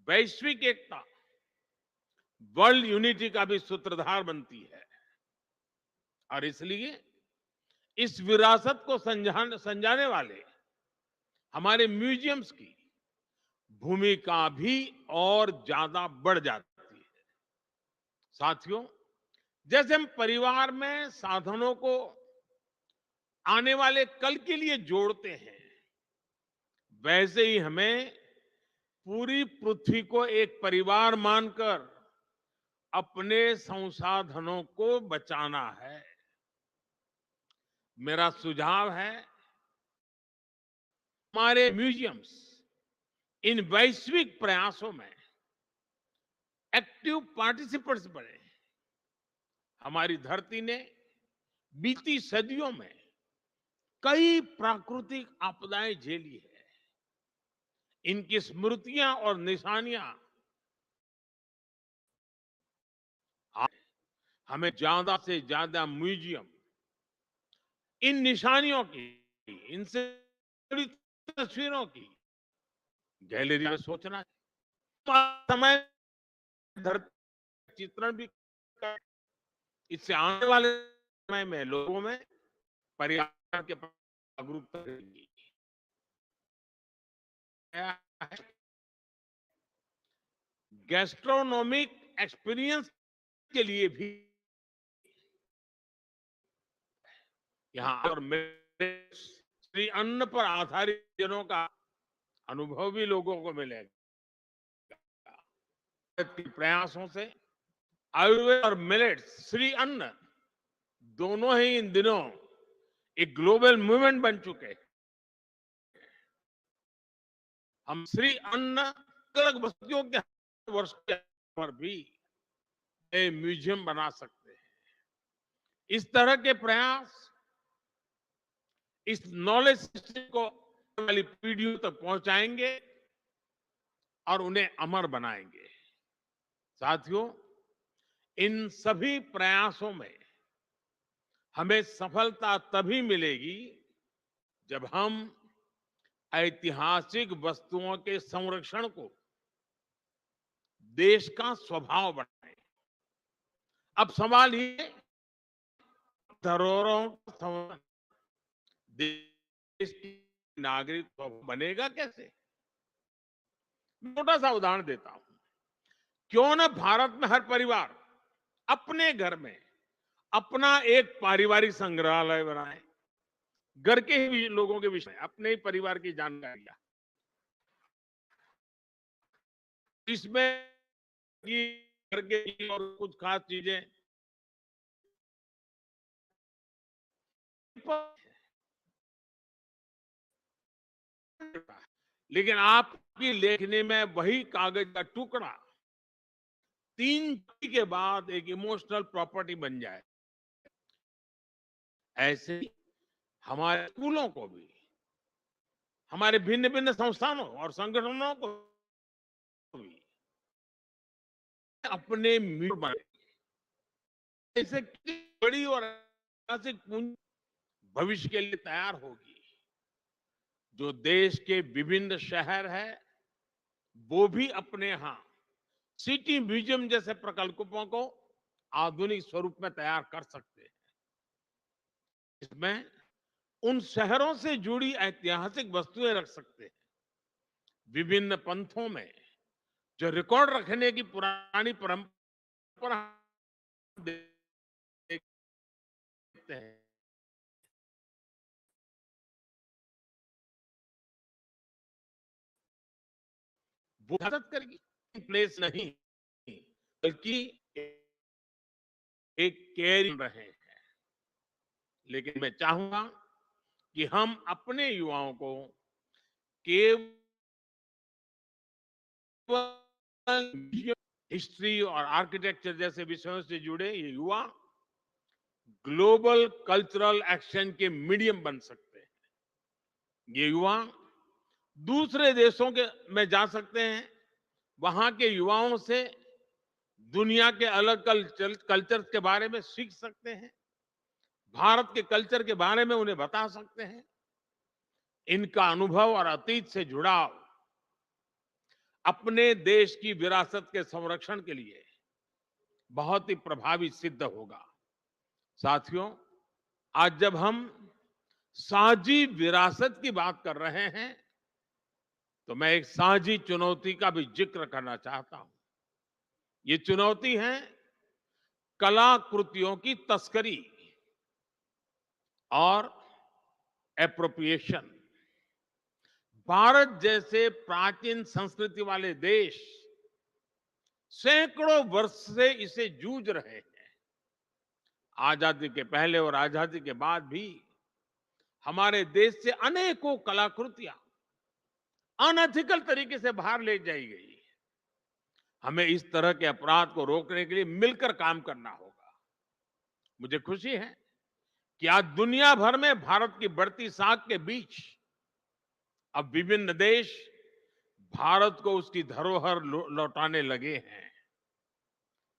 वैश्विक एकता, वर्ल्ड यूनिटी का भी सूत्रधार बनती है और इसलिए इस विरासत को संजाने वाले हमारे म्यूजियम्स की भूमिका भी और ज्यादा बढ़ जाती है। साथियों, जैसे हम परिवार में साधनों को आने वाले कल के लिए जोड़ते हैं, वैसे ही हमें पूरी पृथ्वी को एक परिवार मानकर अपने संसाधनों को बचाना है। मेरा सुझाव है हमारे म्यूजियम्स इन वैश्विक प्रयासों में एक्टिव पार्टिसिपेंट्स बने। हमारी धरती ने बीती सदियों में कई प्राकृतिक आपदाएं झेली है। इनकी स्मृतियां और निशानियां हमें ज्यादा से ज्यादा म्यूजियम इन निशानियों की, इनसे जुड़ी तस्वीरों की गैलरी में सोचना समय धरती चित्रण भी कर, इससे आने वाले समय में लोगों में पर्यावरण के प्रति जागरूकता रहेगी। गैस्ट्रोनोमिक एक्सपीरियंस के लिए भी यहाँ और श्री अन्न पर आधारित जनों का अनुभव भी लोगों को मिलेगा। के प्रयासों से आयुर्वेद और मिलेट्स, श्री अन्न दोनों ही इन दिनों एक ग्लोबल मूवमेंट बन चुके हैं। हम श्री अन्न अलग वस्तुओं के वर्ष पर भी नए म्यूजियम बना सकते हैं। इस तरह के प्रयास इस नॉलेज सिस्टम को वाली पीढ़ियों तक पहुंचाएंगे और उन्हें अमर बनाएंगे। साथियों, इन सभी प्रयासों में हमें सफलता तभी मिलेगी जब हम ऐतिहासिक वस्तुओं के संरक्षण को देश का स्वभाव बनाएं। अब सवाल ये, धरोहरों का देश की नागरिक बनेगा कैसे? छोटा सा उदाहरण देता हूं। क्यों न भारत में हर परिवार अपने घर में अपना एक पारिवारिक संग्रहालय बनाए, घर के ही लोगों के विषय, अपने ही परिवार की जानकारियां, इसमें घर के और कुछ खास चीजें लेकिन आपकी लेखनी में वही कागज का टुकड़ा 3 पीढ़ी के बाद एक इमोशनल प्रॉपर्टी बन जाए। ऐसे ही हमारे स्कूलों को भी, हमारे भिन्न भिन्न संस्थानों और संगठनों को भी अपने म्यूजियम बनाए। ऐसे बड़ी और ऐतिहासिक पूंजी भविष्य के लिए तैयार होगी। जो देश के विभिन्न शहर हैं, वो भी अपने यहाँ सिटी म्यूजियम जैसे प्रकल्पों को आधुनिक स्वरूप में तैयार कर सकते हैं। इसमें उन शहरों से जुड़ी ऐतिहासिक वस्तुएं रख सकते हैं। विभिन्न पंथों में जो रिकॉर्ड रखने की पुरानी परंपरा देखते हैं, वो मदद करेगी। प्लेस नहीं, बल्कि एक केयर रहे हैं। लेकिन मैं चाहूंगा कि हम अपने युवाओं को केवल हिस्ट्री और आर्किटेक्चर जैसे विषयों से जुड़े ये युवा ग्लोबल कल्चरल एक्शन के मीडियम बन सकते हैं। ये युवा दूसरे देशों के में जा सकते हैं, वहां के युवाओं से दुनिया के अलग कल्चर के बारे में सीख सकते हैं, भारत के कल्चर के बारे में उन्हें बता सकते हैं। इनका अनुभव और अतीत से जुड़ाव अपने देश की विरासत के संरक्षण के लिए बहुत ही प्रभावी सिद्ध होगा। साथियों, आज जब हम साझी विरासत की बात कर रहे हैं, तो मैं एक साझी चुनौती का भी जिक्र करना चाहता हूं। ये चुनौती है कलाकृतियों की तस्करी और एप्रोप्रिएशन। भारत जैसे प्राचीन संस्कृति वाले देश सैकड़ों वर्ष से इसे जूझ रहे हैं। आजादी के पहले और आजादी के बाद भी हमारे देश से अनेकों कलाकृतियां अनएथिकल तरीके से बाहर ले जाई गई। हमें इस तरह के अपराध को रोकने के लिए मिलकर काम करना होगा। मुझे खुशी है कि आज दुनिया भर में भारत की बढ़ती साख के बीच अब विभिन्न देश भारत को उसकी धरोहर लौटाने लगे हैं।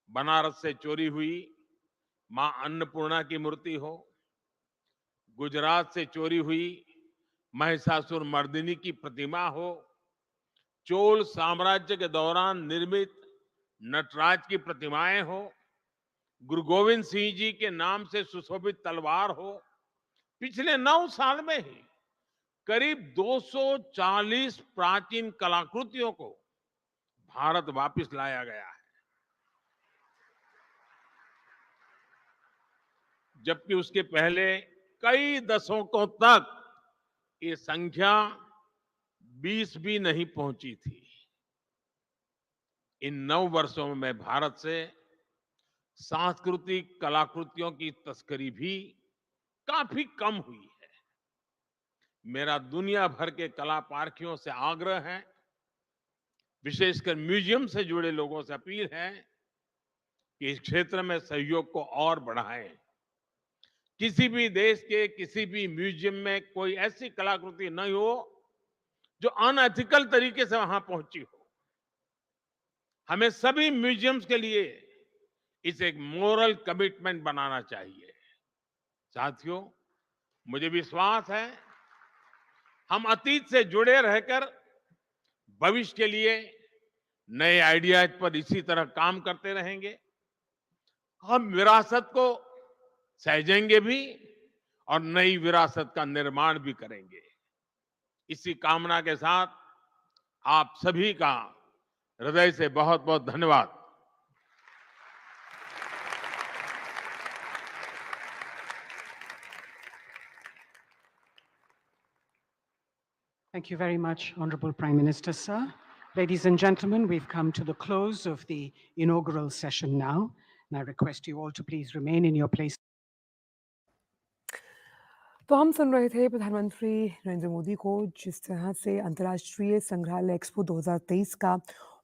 बनारस से चोरी हुई मां अन्नपूर्णा की मूर्ति हो, गुजरात से चोरी हुई महिषासुर मर्दिनी की प्रतिमा हो, चोल साम्राज्य के दौरान निर्मित नटराज की प्रतिमाएं हो, गुरु गोविंद सिंह जी के नाम से सुशोभित तलवार हो, पिछले 9 साल में ही करीब 240 प्राचीन कलाकृतियों को भारत वापस लाया गया है। जबकि उसके पहले कई दशकों तक ये संख्या 20 भी नहीं पहुंची थी। इन 9 वर्षों में भारत से सांस्कृतिक कलाकृतियों की तस्करी भी काफी कम हुई है। मेरा दुनिया भर के कला पारखियों से आग्रह है, विशेषकर म्यूजियम से जुड़े लोगों से अपील है कि इस क्षेत्र में सहयोग को और बढ़ाएं। किसी भी देश के किसी भी म्यूजियम में कोई ऐसी कलाकृति नहीं हो जो अनएथिकल तरीके से वहां पहुंची हो। हमें सभी म्यूजियम्स के लिए इसे एक मोरल कमिटमेंट बनाना चाहिए। साथियों, मुझे विश्वास है हम अतीत से जुड़े रहकर भविष्य के लिए नए आइडियाज पर इसी तरह काम करते रहेंगे। हम विरासत को सहेजेंगे भी और नई विरासत का निर्माण भी करेंगे। इसी कामना के साथ आप सभी का हृदय से बहुत बहुत धन्यवाद। Thank you very much, Honorable Prime Minister, sir. Ladies and gentlemen, we've come to the close of the inaugural session now, and I request you all to please remain in your place. तो हम सुन रहे थे प्रधानमंत्री नरेंद्र मोदी को, जिस तरह से अंतर्राष्ट्रीय संग्रहालय एक्सपो 2023 का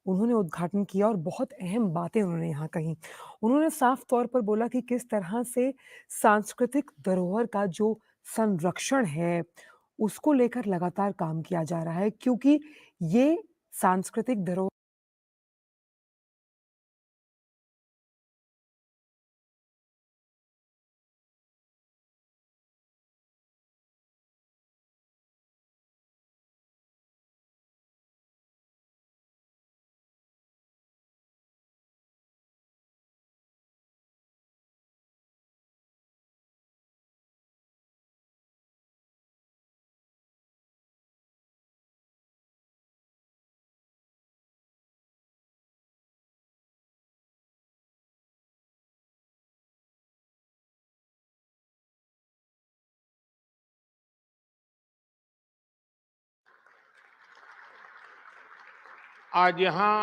उन्होंने उद्घाटन किया और बहुत अहम बातें उन्होंने यहाँ कही। उन्होंने साफ तौर पर बोला कि किस तरह से सांस्कृतिक धरोहर का जो संरक्षण है, उसको लेकर लगातार काम किया जा रहा है, क्योंकि ये सांस्कृतिक धरोहर आज यहाँ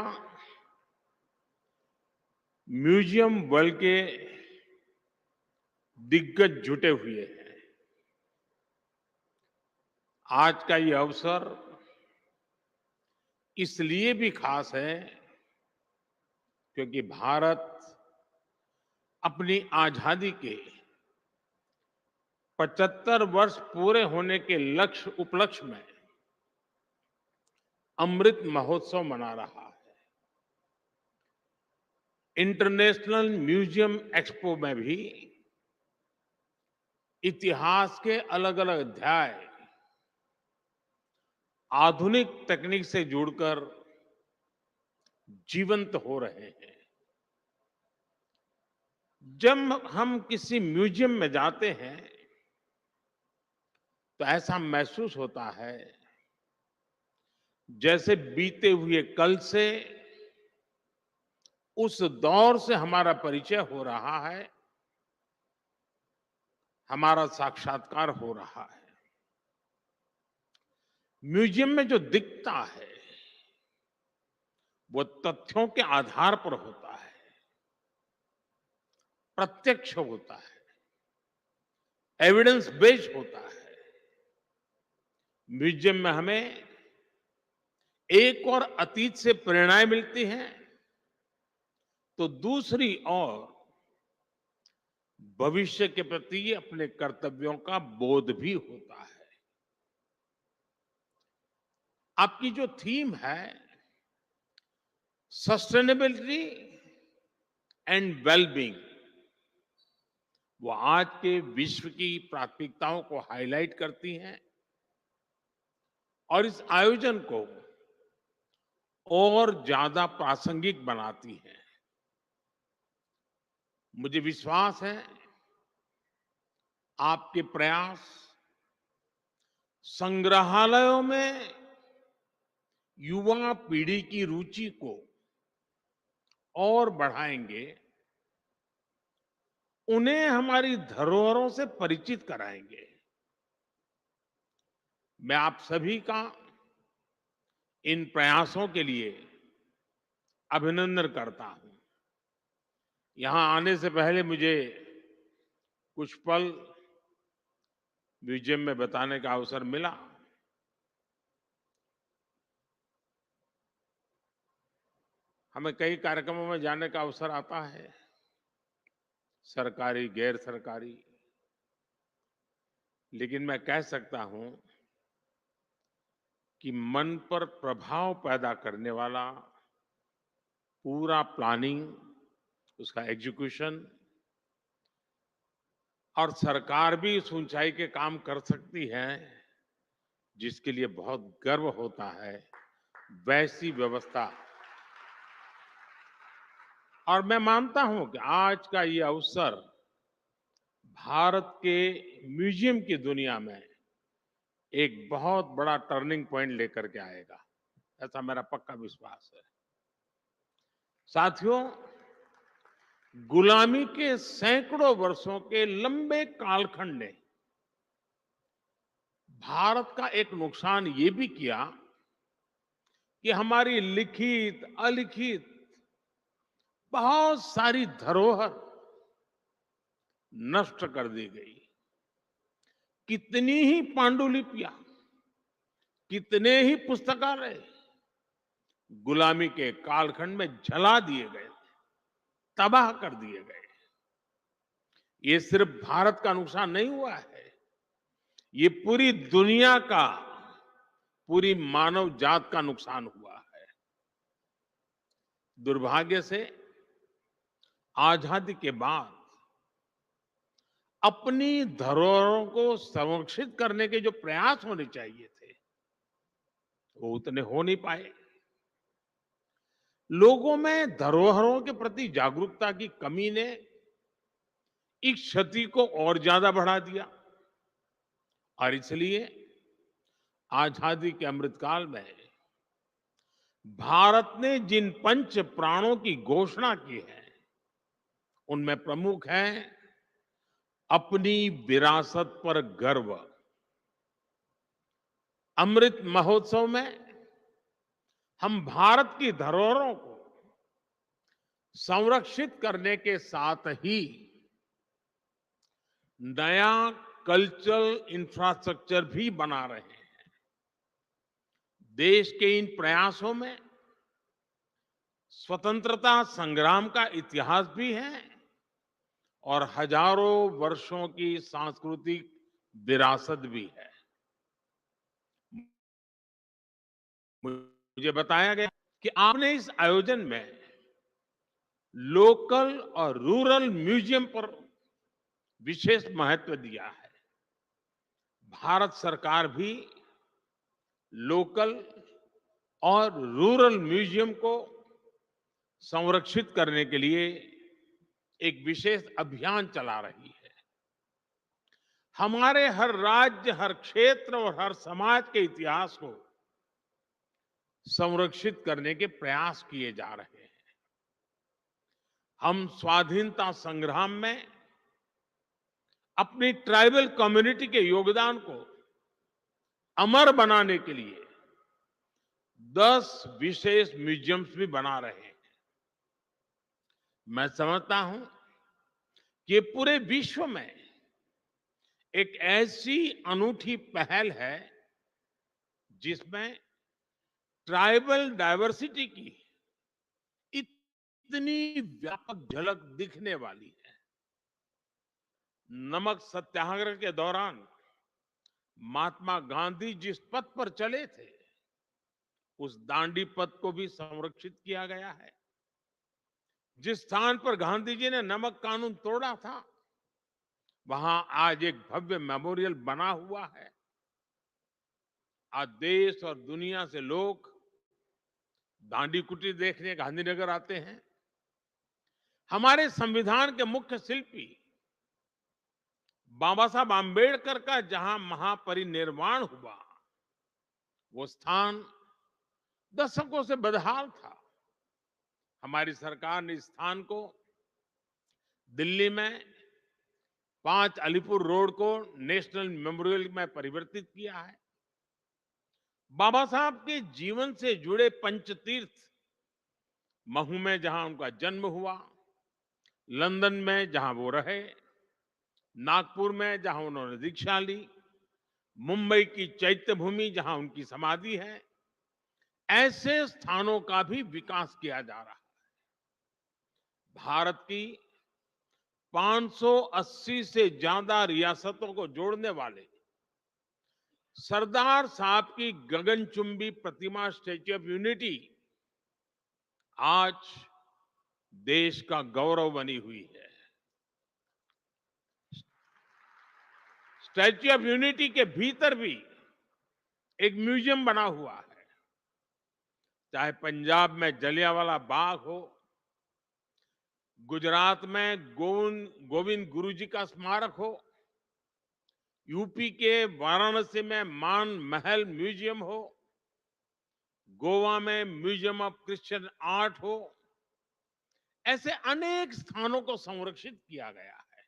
म्यूजियम वर्ल्ड के दिग्गज जुटे हुए हैं। आज का ये अवसर इसलिए भी खास है क्योंकि भारत अपनी आजादी के 75 वर्ष पूरे होने के उपलक्ष्य में अमृत महोत्सव मना रहा है। इंटरनेशनल म्यूजियम एक्सपो में भी इतिहास के अलग अलग अध्याय आधुनिक तकनीक से जुड़कर जीवंत हो रहे हैं। जब हम किसी म्यूजियम में जाते हैं तो ऐसा महसूस होता है जैसे बीते हुए कल से उस दौर से हमारा परिचय हो रहा है, हमारा साक्षात्कार हो रहा है। म्यूजियम में जो दिखता है वो तथ्यों के आधार पर होता है, प्रत्यक्ष होता है, एविडेंस बेस्ड होता है। म्यूजियम में हमें एक और अतीत से प्रेरणाएं मिलती हैं तो दूसरी ओर भविष्य के प्रति अपने कर्तव्यों का बोध भी होता है। आपकी जो थीम है सस्टेनेबिलिटी एंड वेलबींग, वो आज के विश्व की प्राथमिकताओं को हाईलाइट करती हैं और इस आयोजन को और ज्यादा प्रासंगिक बनाती हैं। मुझे विश्वास है आपके प्रयास संग्रहालयों में युवा पीढ़ी की रुचि को और बढ़ाएंगे, उन्हें हमारी धरोहरों से परिचित कराएंगे। मैं आप सभी का इन प्रयासों के लिए अभिनंदन करता हूं। यहां आने से पहले मुझे कुछ पल म्यूजियम में बताने का अवसर मिला। हमें कई कार्यक्रमों में जाने का अवसर आता है, सरकारी, गैर सरकारी, लेकिन मैं कह सकता हूं कि मन पर प्रभाव पैदा करने वाला पूरा प्लानिंग, उसका एग्जीक्यूशन और सरकार भी इस ऊंचाई के काम कर सकती है जिसके लिए बहुत गर्व होता है, वैसी व्यवस्था। और मैं मानता हूं कि आज का ये अवसर भारत के म्यूजियम की दुनिया में एक बहुत बड़ा टर्निंग पॉइंट लेकर के आएगा, ऐसा मेरा पक्का विश्वास है। साथियों, गुलामी के सैकड़ों वर्षों के लंबे कालखंड ने भारत का एक नुकसान ये भी किया कि हमारी लिखित अलिखित बहुत सारी धरोहर नष्ट कर दी गई। कितनी ही पांडुलिपियां, कितने ही पुस्तकालय गुलामी के कालखंड में जला दिए गए, तबाह कर दिए गए। ये सिर्फ भारत का नुकसान नहीं हुआ है, ये पूरी दुनिया का, पूरी मानव जात का नुकसान हुआ है। दुर्भाग्य से आजादी के बाद अपनी धरोहरों को संरक्षित करने के जो प्रयास होने चाहिए थे वो उतने हो नहीं पाए। लोगों में धरोहरों के प्रति जागरूकता की कमी ने इस क्षति को और ज्यादा बढ़ा दिया और इसलिए आजादी के अमृतकाल में भारत ने जिन पंच प्राणों की घोषणा की है उनमें प्रमुख है अपनी विरासत पर गर्व। अमृत महोत्सव में हम भारत की धरोहरों को संरक्षित करने के साथ ही नया कल्चरल इंफ्रास्ट्रक्चर भी बना रहे हैं। देश के इन प्रयासों में स्वतंत्रता संग्राम का इतिहास भी है और हजारों वर्षों की सांस्कृतिक विरासत भी है। मुझे बताया गया कि आपने इस आयोजन में लोकल और रूरल म्यूजियम पर विशेष महत्व दिया है। भारत सरकार भी लोकल और रूरल म्यूजियम को संरक्षित करने के लिए एक विशेष अभियान चला रही है। हमारे हर राज्य, हर क्षेत्र और हर समाज के इतिहास को संरक्षित करने के प्रयास किए जा रहे हैं। हम स्वाधीनता संग्राम में अपनी ट्राइबल कम्युनिटी के योगदान को अमर बनाने के लिए 10 विशेष म्यूजियम्स भी बना रहे हैं। मैं समझता हूं कि पूरे विश्व में एक ऐसी अनूठी पहल है जिसमें ट्राइबल डाइवर्सिटी की इतनी व्यापक झलक दिखने वाली है। नमक सत्याग्रह के दौरान महात्मा गांधी जिस पथ पर चले थे, उस दांडी पथ को भी संरक्षित किया गया है। जिस स्थान पर गांधी जी ने नमक कानून तोड़ा था, वहां आज एक भव्य मेमोरियल बना हुआ है। आज देश और दुनिया से लोग दांडी कुटीर देखने गांधीनगर आते हैं। हमारे संविधान के मुख्य शिल्पी बाबा साहब आंबेडकर का जहां महापरिनिर्वाण हुआ, वो स्थान दशकों से बदहाल था। हमारी सरकार ने इस स्थान को दिल्ली में 5 अलीपुर रोड को नेशनल मेमोरियल में परिवर्तित किया है। बाबा साहब के जीवन से जुड़े पंचतीर्थ, महू में जहां उनका जन्म हुआ, लंदन में जहां वो रहे, नागपुर में जहां उन्होंने दीक्षा ली, मुंबई की चैत्य भूमि जहां उनकी समाधि है, ऐसे स्थानों का भी विकास किया जा रहा है। भारत की 580 से ज्यादा रियासतों को जोड़ने वाले सरदार साहब की गगनचुंबी प्रतिमा स्टैच्यू ऑफ यूनिटी आज देश का गौरव बनी हुई है। स्टैच्यू ऑफ यूनिटी के भीतर भी एक म्यूजियम बना हुआ है। चाहे पंजाब में जलियांवाला बाग हो, गुजरात में गोविंद गुरु जी का स्मारक हो, यूपी के वाराणसी में मान महल म्यूजियम हो, गोवा में म्यूजियम ऑफ क्रिश्चियन आर्ट हो, ऐसे अनेक स्थानों को संरक्षित किया गया है।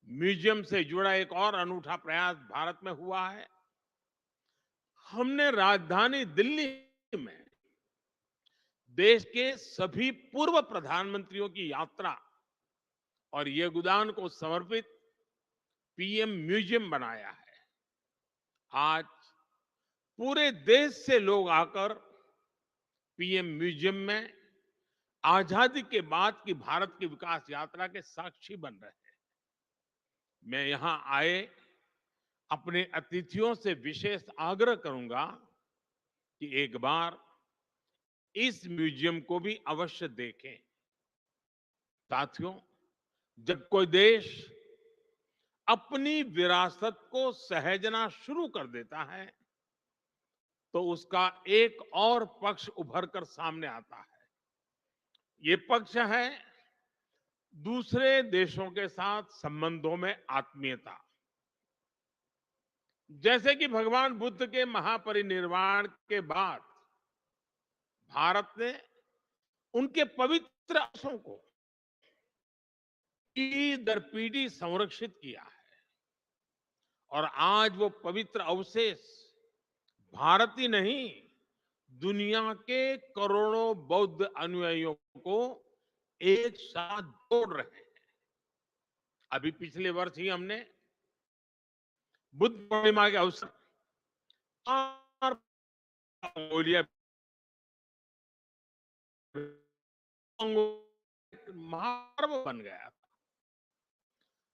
म्यूजियम से जुड़ा एक और अनूठा प्रयास भारत में हुआ है। हमने राजधानी दिल्ली में देश के सभी पूर्व प्रधानमंत्रियों की यात्रा और योगदान को समर्पित पीएम म्यूजियम बनाया है। आज पूरे देश से लोग आकर पीएम म्यूजियम में आजादी के बाद की भारत की विकास यात्रा के साक्षी बन रहे हैं। मैं यहां आए अपने अतिथियों से विशेष आग्रह करूंगा कि एक बार इस म्यूजियम को भी अवश्य देखें। साथियों, जब कोई देश अपनी विरासत को सहेजना शुरू कर देता है, तो उसका एक और पक्ष उभर कर सामने आता है। ये पक्ष है दूसरे देशों के साथ संबंधों में आत्मीयता। जैसे कि भगवान बुद्ध के महापरिनिर्वाण के बाद भारत ने उनके पवित्र अवशेषों को पीढ़ी दर पीढ़ी संरक्षित किया है और आज वो पवित्र अवशेष भारत ही नहीं, दुनिया के करोड़ों बौद्ध अनुयायियों को एक साथ जोड़ रहे हैं। अभी पिछले वर्ष ही हमने बुद्ध पूर्णिमा के अवसर पर मंगोलिया महापर्व बन गया।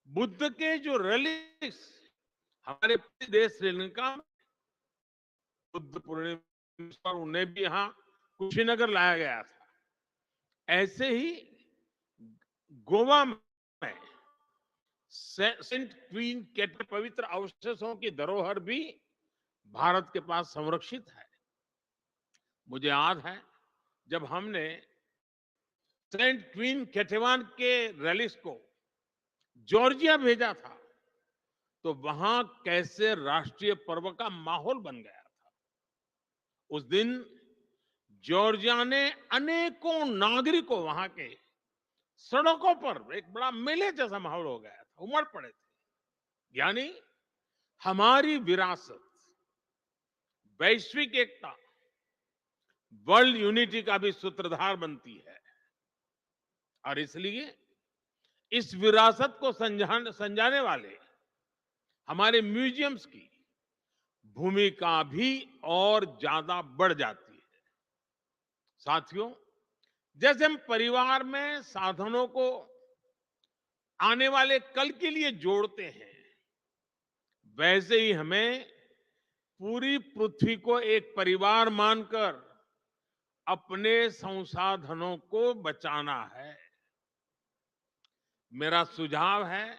बुद्ध के जो रिलिक्स हमारे देश श्रीलंका में बुद्ध पूर्णिमा पर उन्हें भी यहाँ कुशीनगर लाया गया था। ऐसे ही गोवा में सेंट क्वीन केट पवित्र अवशेषों की धरोहर भी भारत के पास संरक्षित है। मुझे याद है जब हमने सेंट क्वीन केटेवान के रेलिक्स को जॉर्जिया भेजा था तो वहां कैसे राष्ट्रीय पर्व का माहौल बन गया था। उस दिन जॉर्जिया ने अनेकों नागरिकों वहां के सड़कों पर एक बड़ा मेले जैसा माहौल हो गया था, उमड़ पड़े थे। यानी हमारी विरासत वैश्विक एकता वर्ल्ड यूनिटी का भी सूत्रधार बनती है और इसलिए इस विरासत को संजाने वाले हमारे म्यूजियम्स की भूमिका भी और ज्यादा बढ़ जाती है। साथियों, जैसे हम परिवार में साधनों को आने वाले कल के लिए जोड़ते हैं, वैसे ही हमें पूरी पृथ्वी को एक परिवार मानकर अपने संसाधनों को बचाना है। मेरा सुझाव है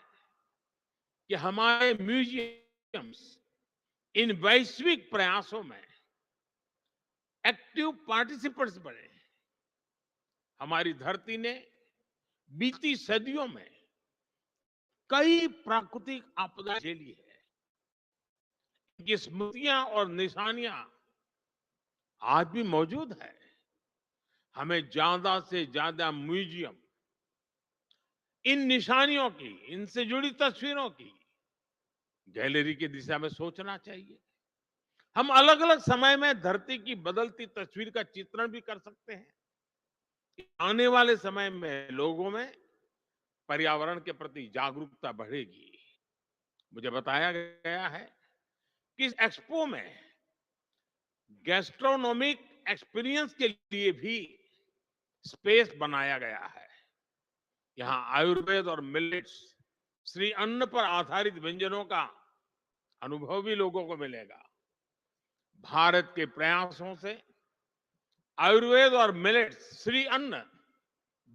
कि हमारे म्यूजियम्स इन वैश्विक प्रयासों में एक्टिव पार्टिसिपेंट्स बने। हमारी धरती ने बीती सदियों में कई प्राकृतिक आपदाएं झेली है। इनकी स्मृतियां और निशानियां आज भी मौजूद है। हमें ज्यादा से ज्यादा म्यूजियम इन निशानियों की, इनसे जुड़ी तस्वीरों की गैलरी की दिशा में सोचना चाहिए। हम अलग अलग समय में धरती की बदलती तस्वीर का चित्रण भी कर सकते हैं। आने वाले समय में लोगों में पर्यावरण के प्रति जागरूकता बढ़ेगी। मुझे बताया गया है कि इस एक्सपो में गैस्ट्रोनोमिक एक्सपीरियंस के लिए भी स्पेस बनाया गया है। यहाँ आयुर्वेद और मिलेट्स, श्री अन्न पर आधारित व्यंजनों का अनुभव भी लोगों को मिलेगा। भारत के प्रयासों से आयुर्वेद और मिलेट्स, श्री अन्न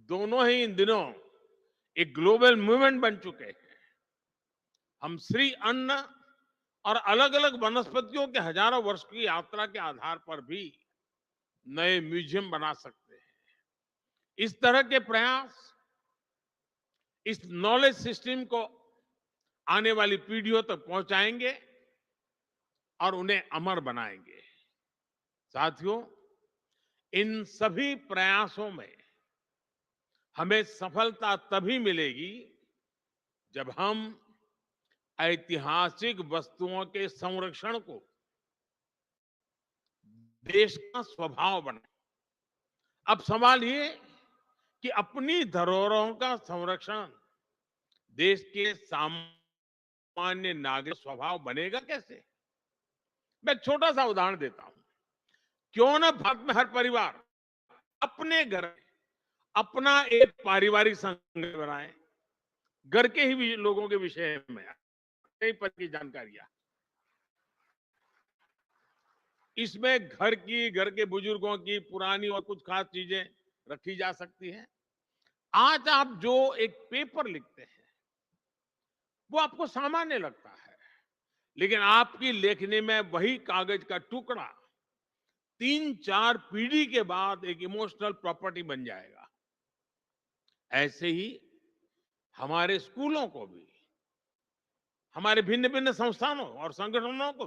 दोनों ही इन दिनों एक ग्लोबल मूवमेंट बन चुके हैं। हम श्री अन्न और अलग अलग वनस्पतियों के हजारों वर्ष की यात्रा के आधार पर भी नए म्यूजियम बना सकते हैं। इस तरह के प्रयास इस नॉलेज सिस्टम को आने वाली पीढ़ियों तक पहुंचाएंगे और उन्हें अमर बनाएंगे। साथियों, इन सभी प्रयासों में हमें सफलता तभी मिलेगी जब हम ऐतिहासिक वस्तुओं के संरक्षण को देश का स्वभाव बनाए। अब सवाल ये कि अपनी धरोहरों का संरक्षण देश के सामान्य नागरिक स्वभाव बनेगा कैसे? मैं एक छोटा सा उदाहरण देता हूं। क्यों ना भारत में हर परिवार अपने घर में अपना एक पारिवारिक संगठन बनाए, घर के ही लोगों के विषय में कई पर की जानकारियां इसमें घर के बुजुर्गों की पुरानी और कुछ खास चीजें रखी जा सकती हैं। आज आप जो एक पेपर लिखते हैं वो आपको सामान्य लगता है, लेकिन आपकी लेखनी में वही कागज का टुकड़ा 3-4 पीढ़ी के बाद एक इमोशनल प्रॉपर्टी बन जाएगा। ऐसे ही हमारे स्कूलों को भी, हमारे भिन्न भिन्न संस्थानों और संगठनों को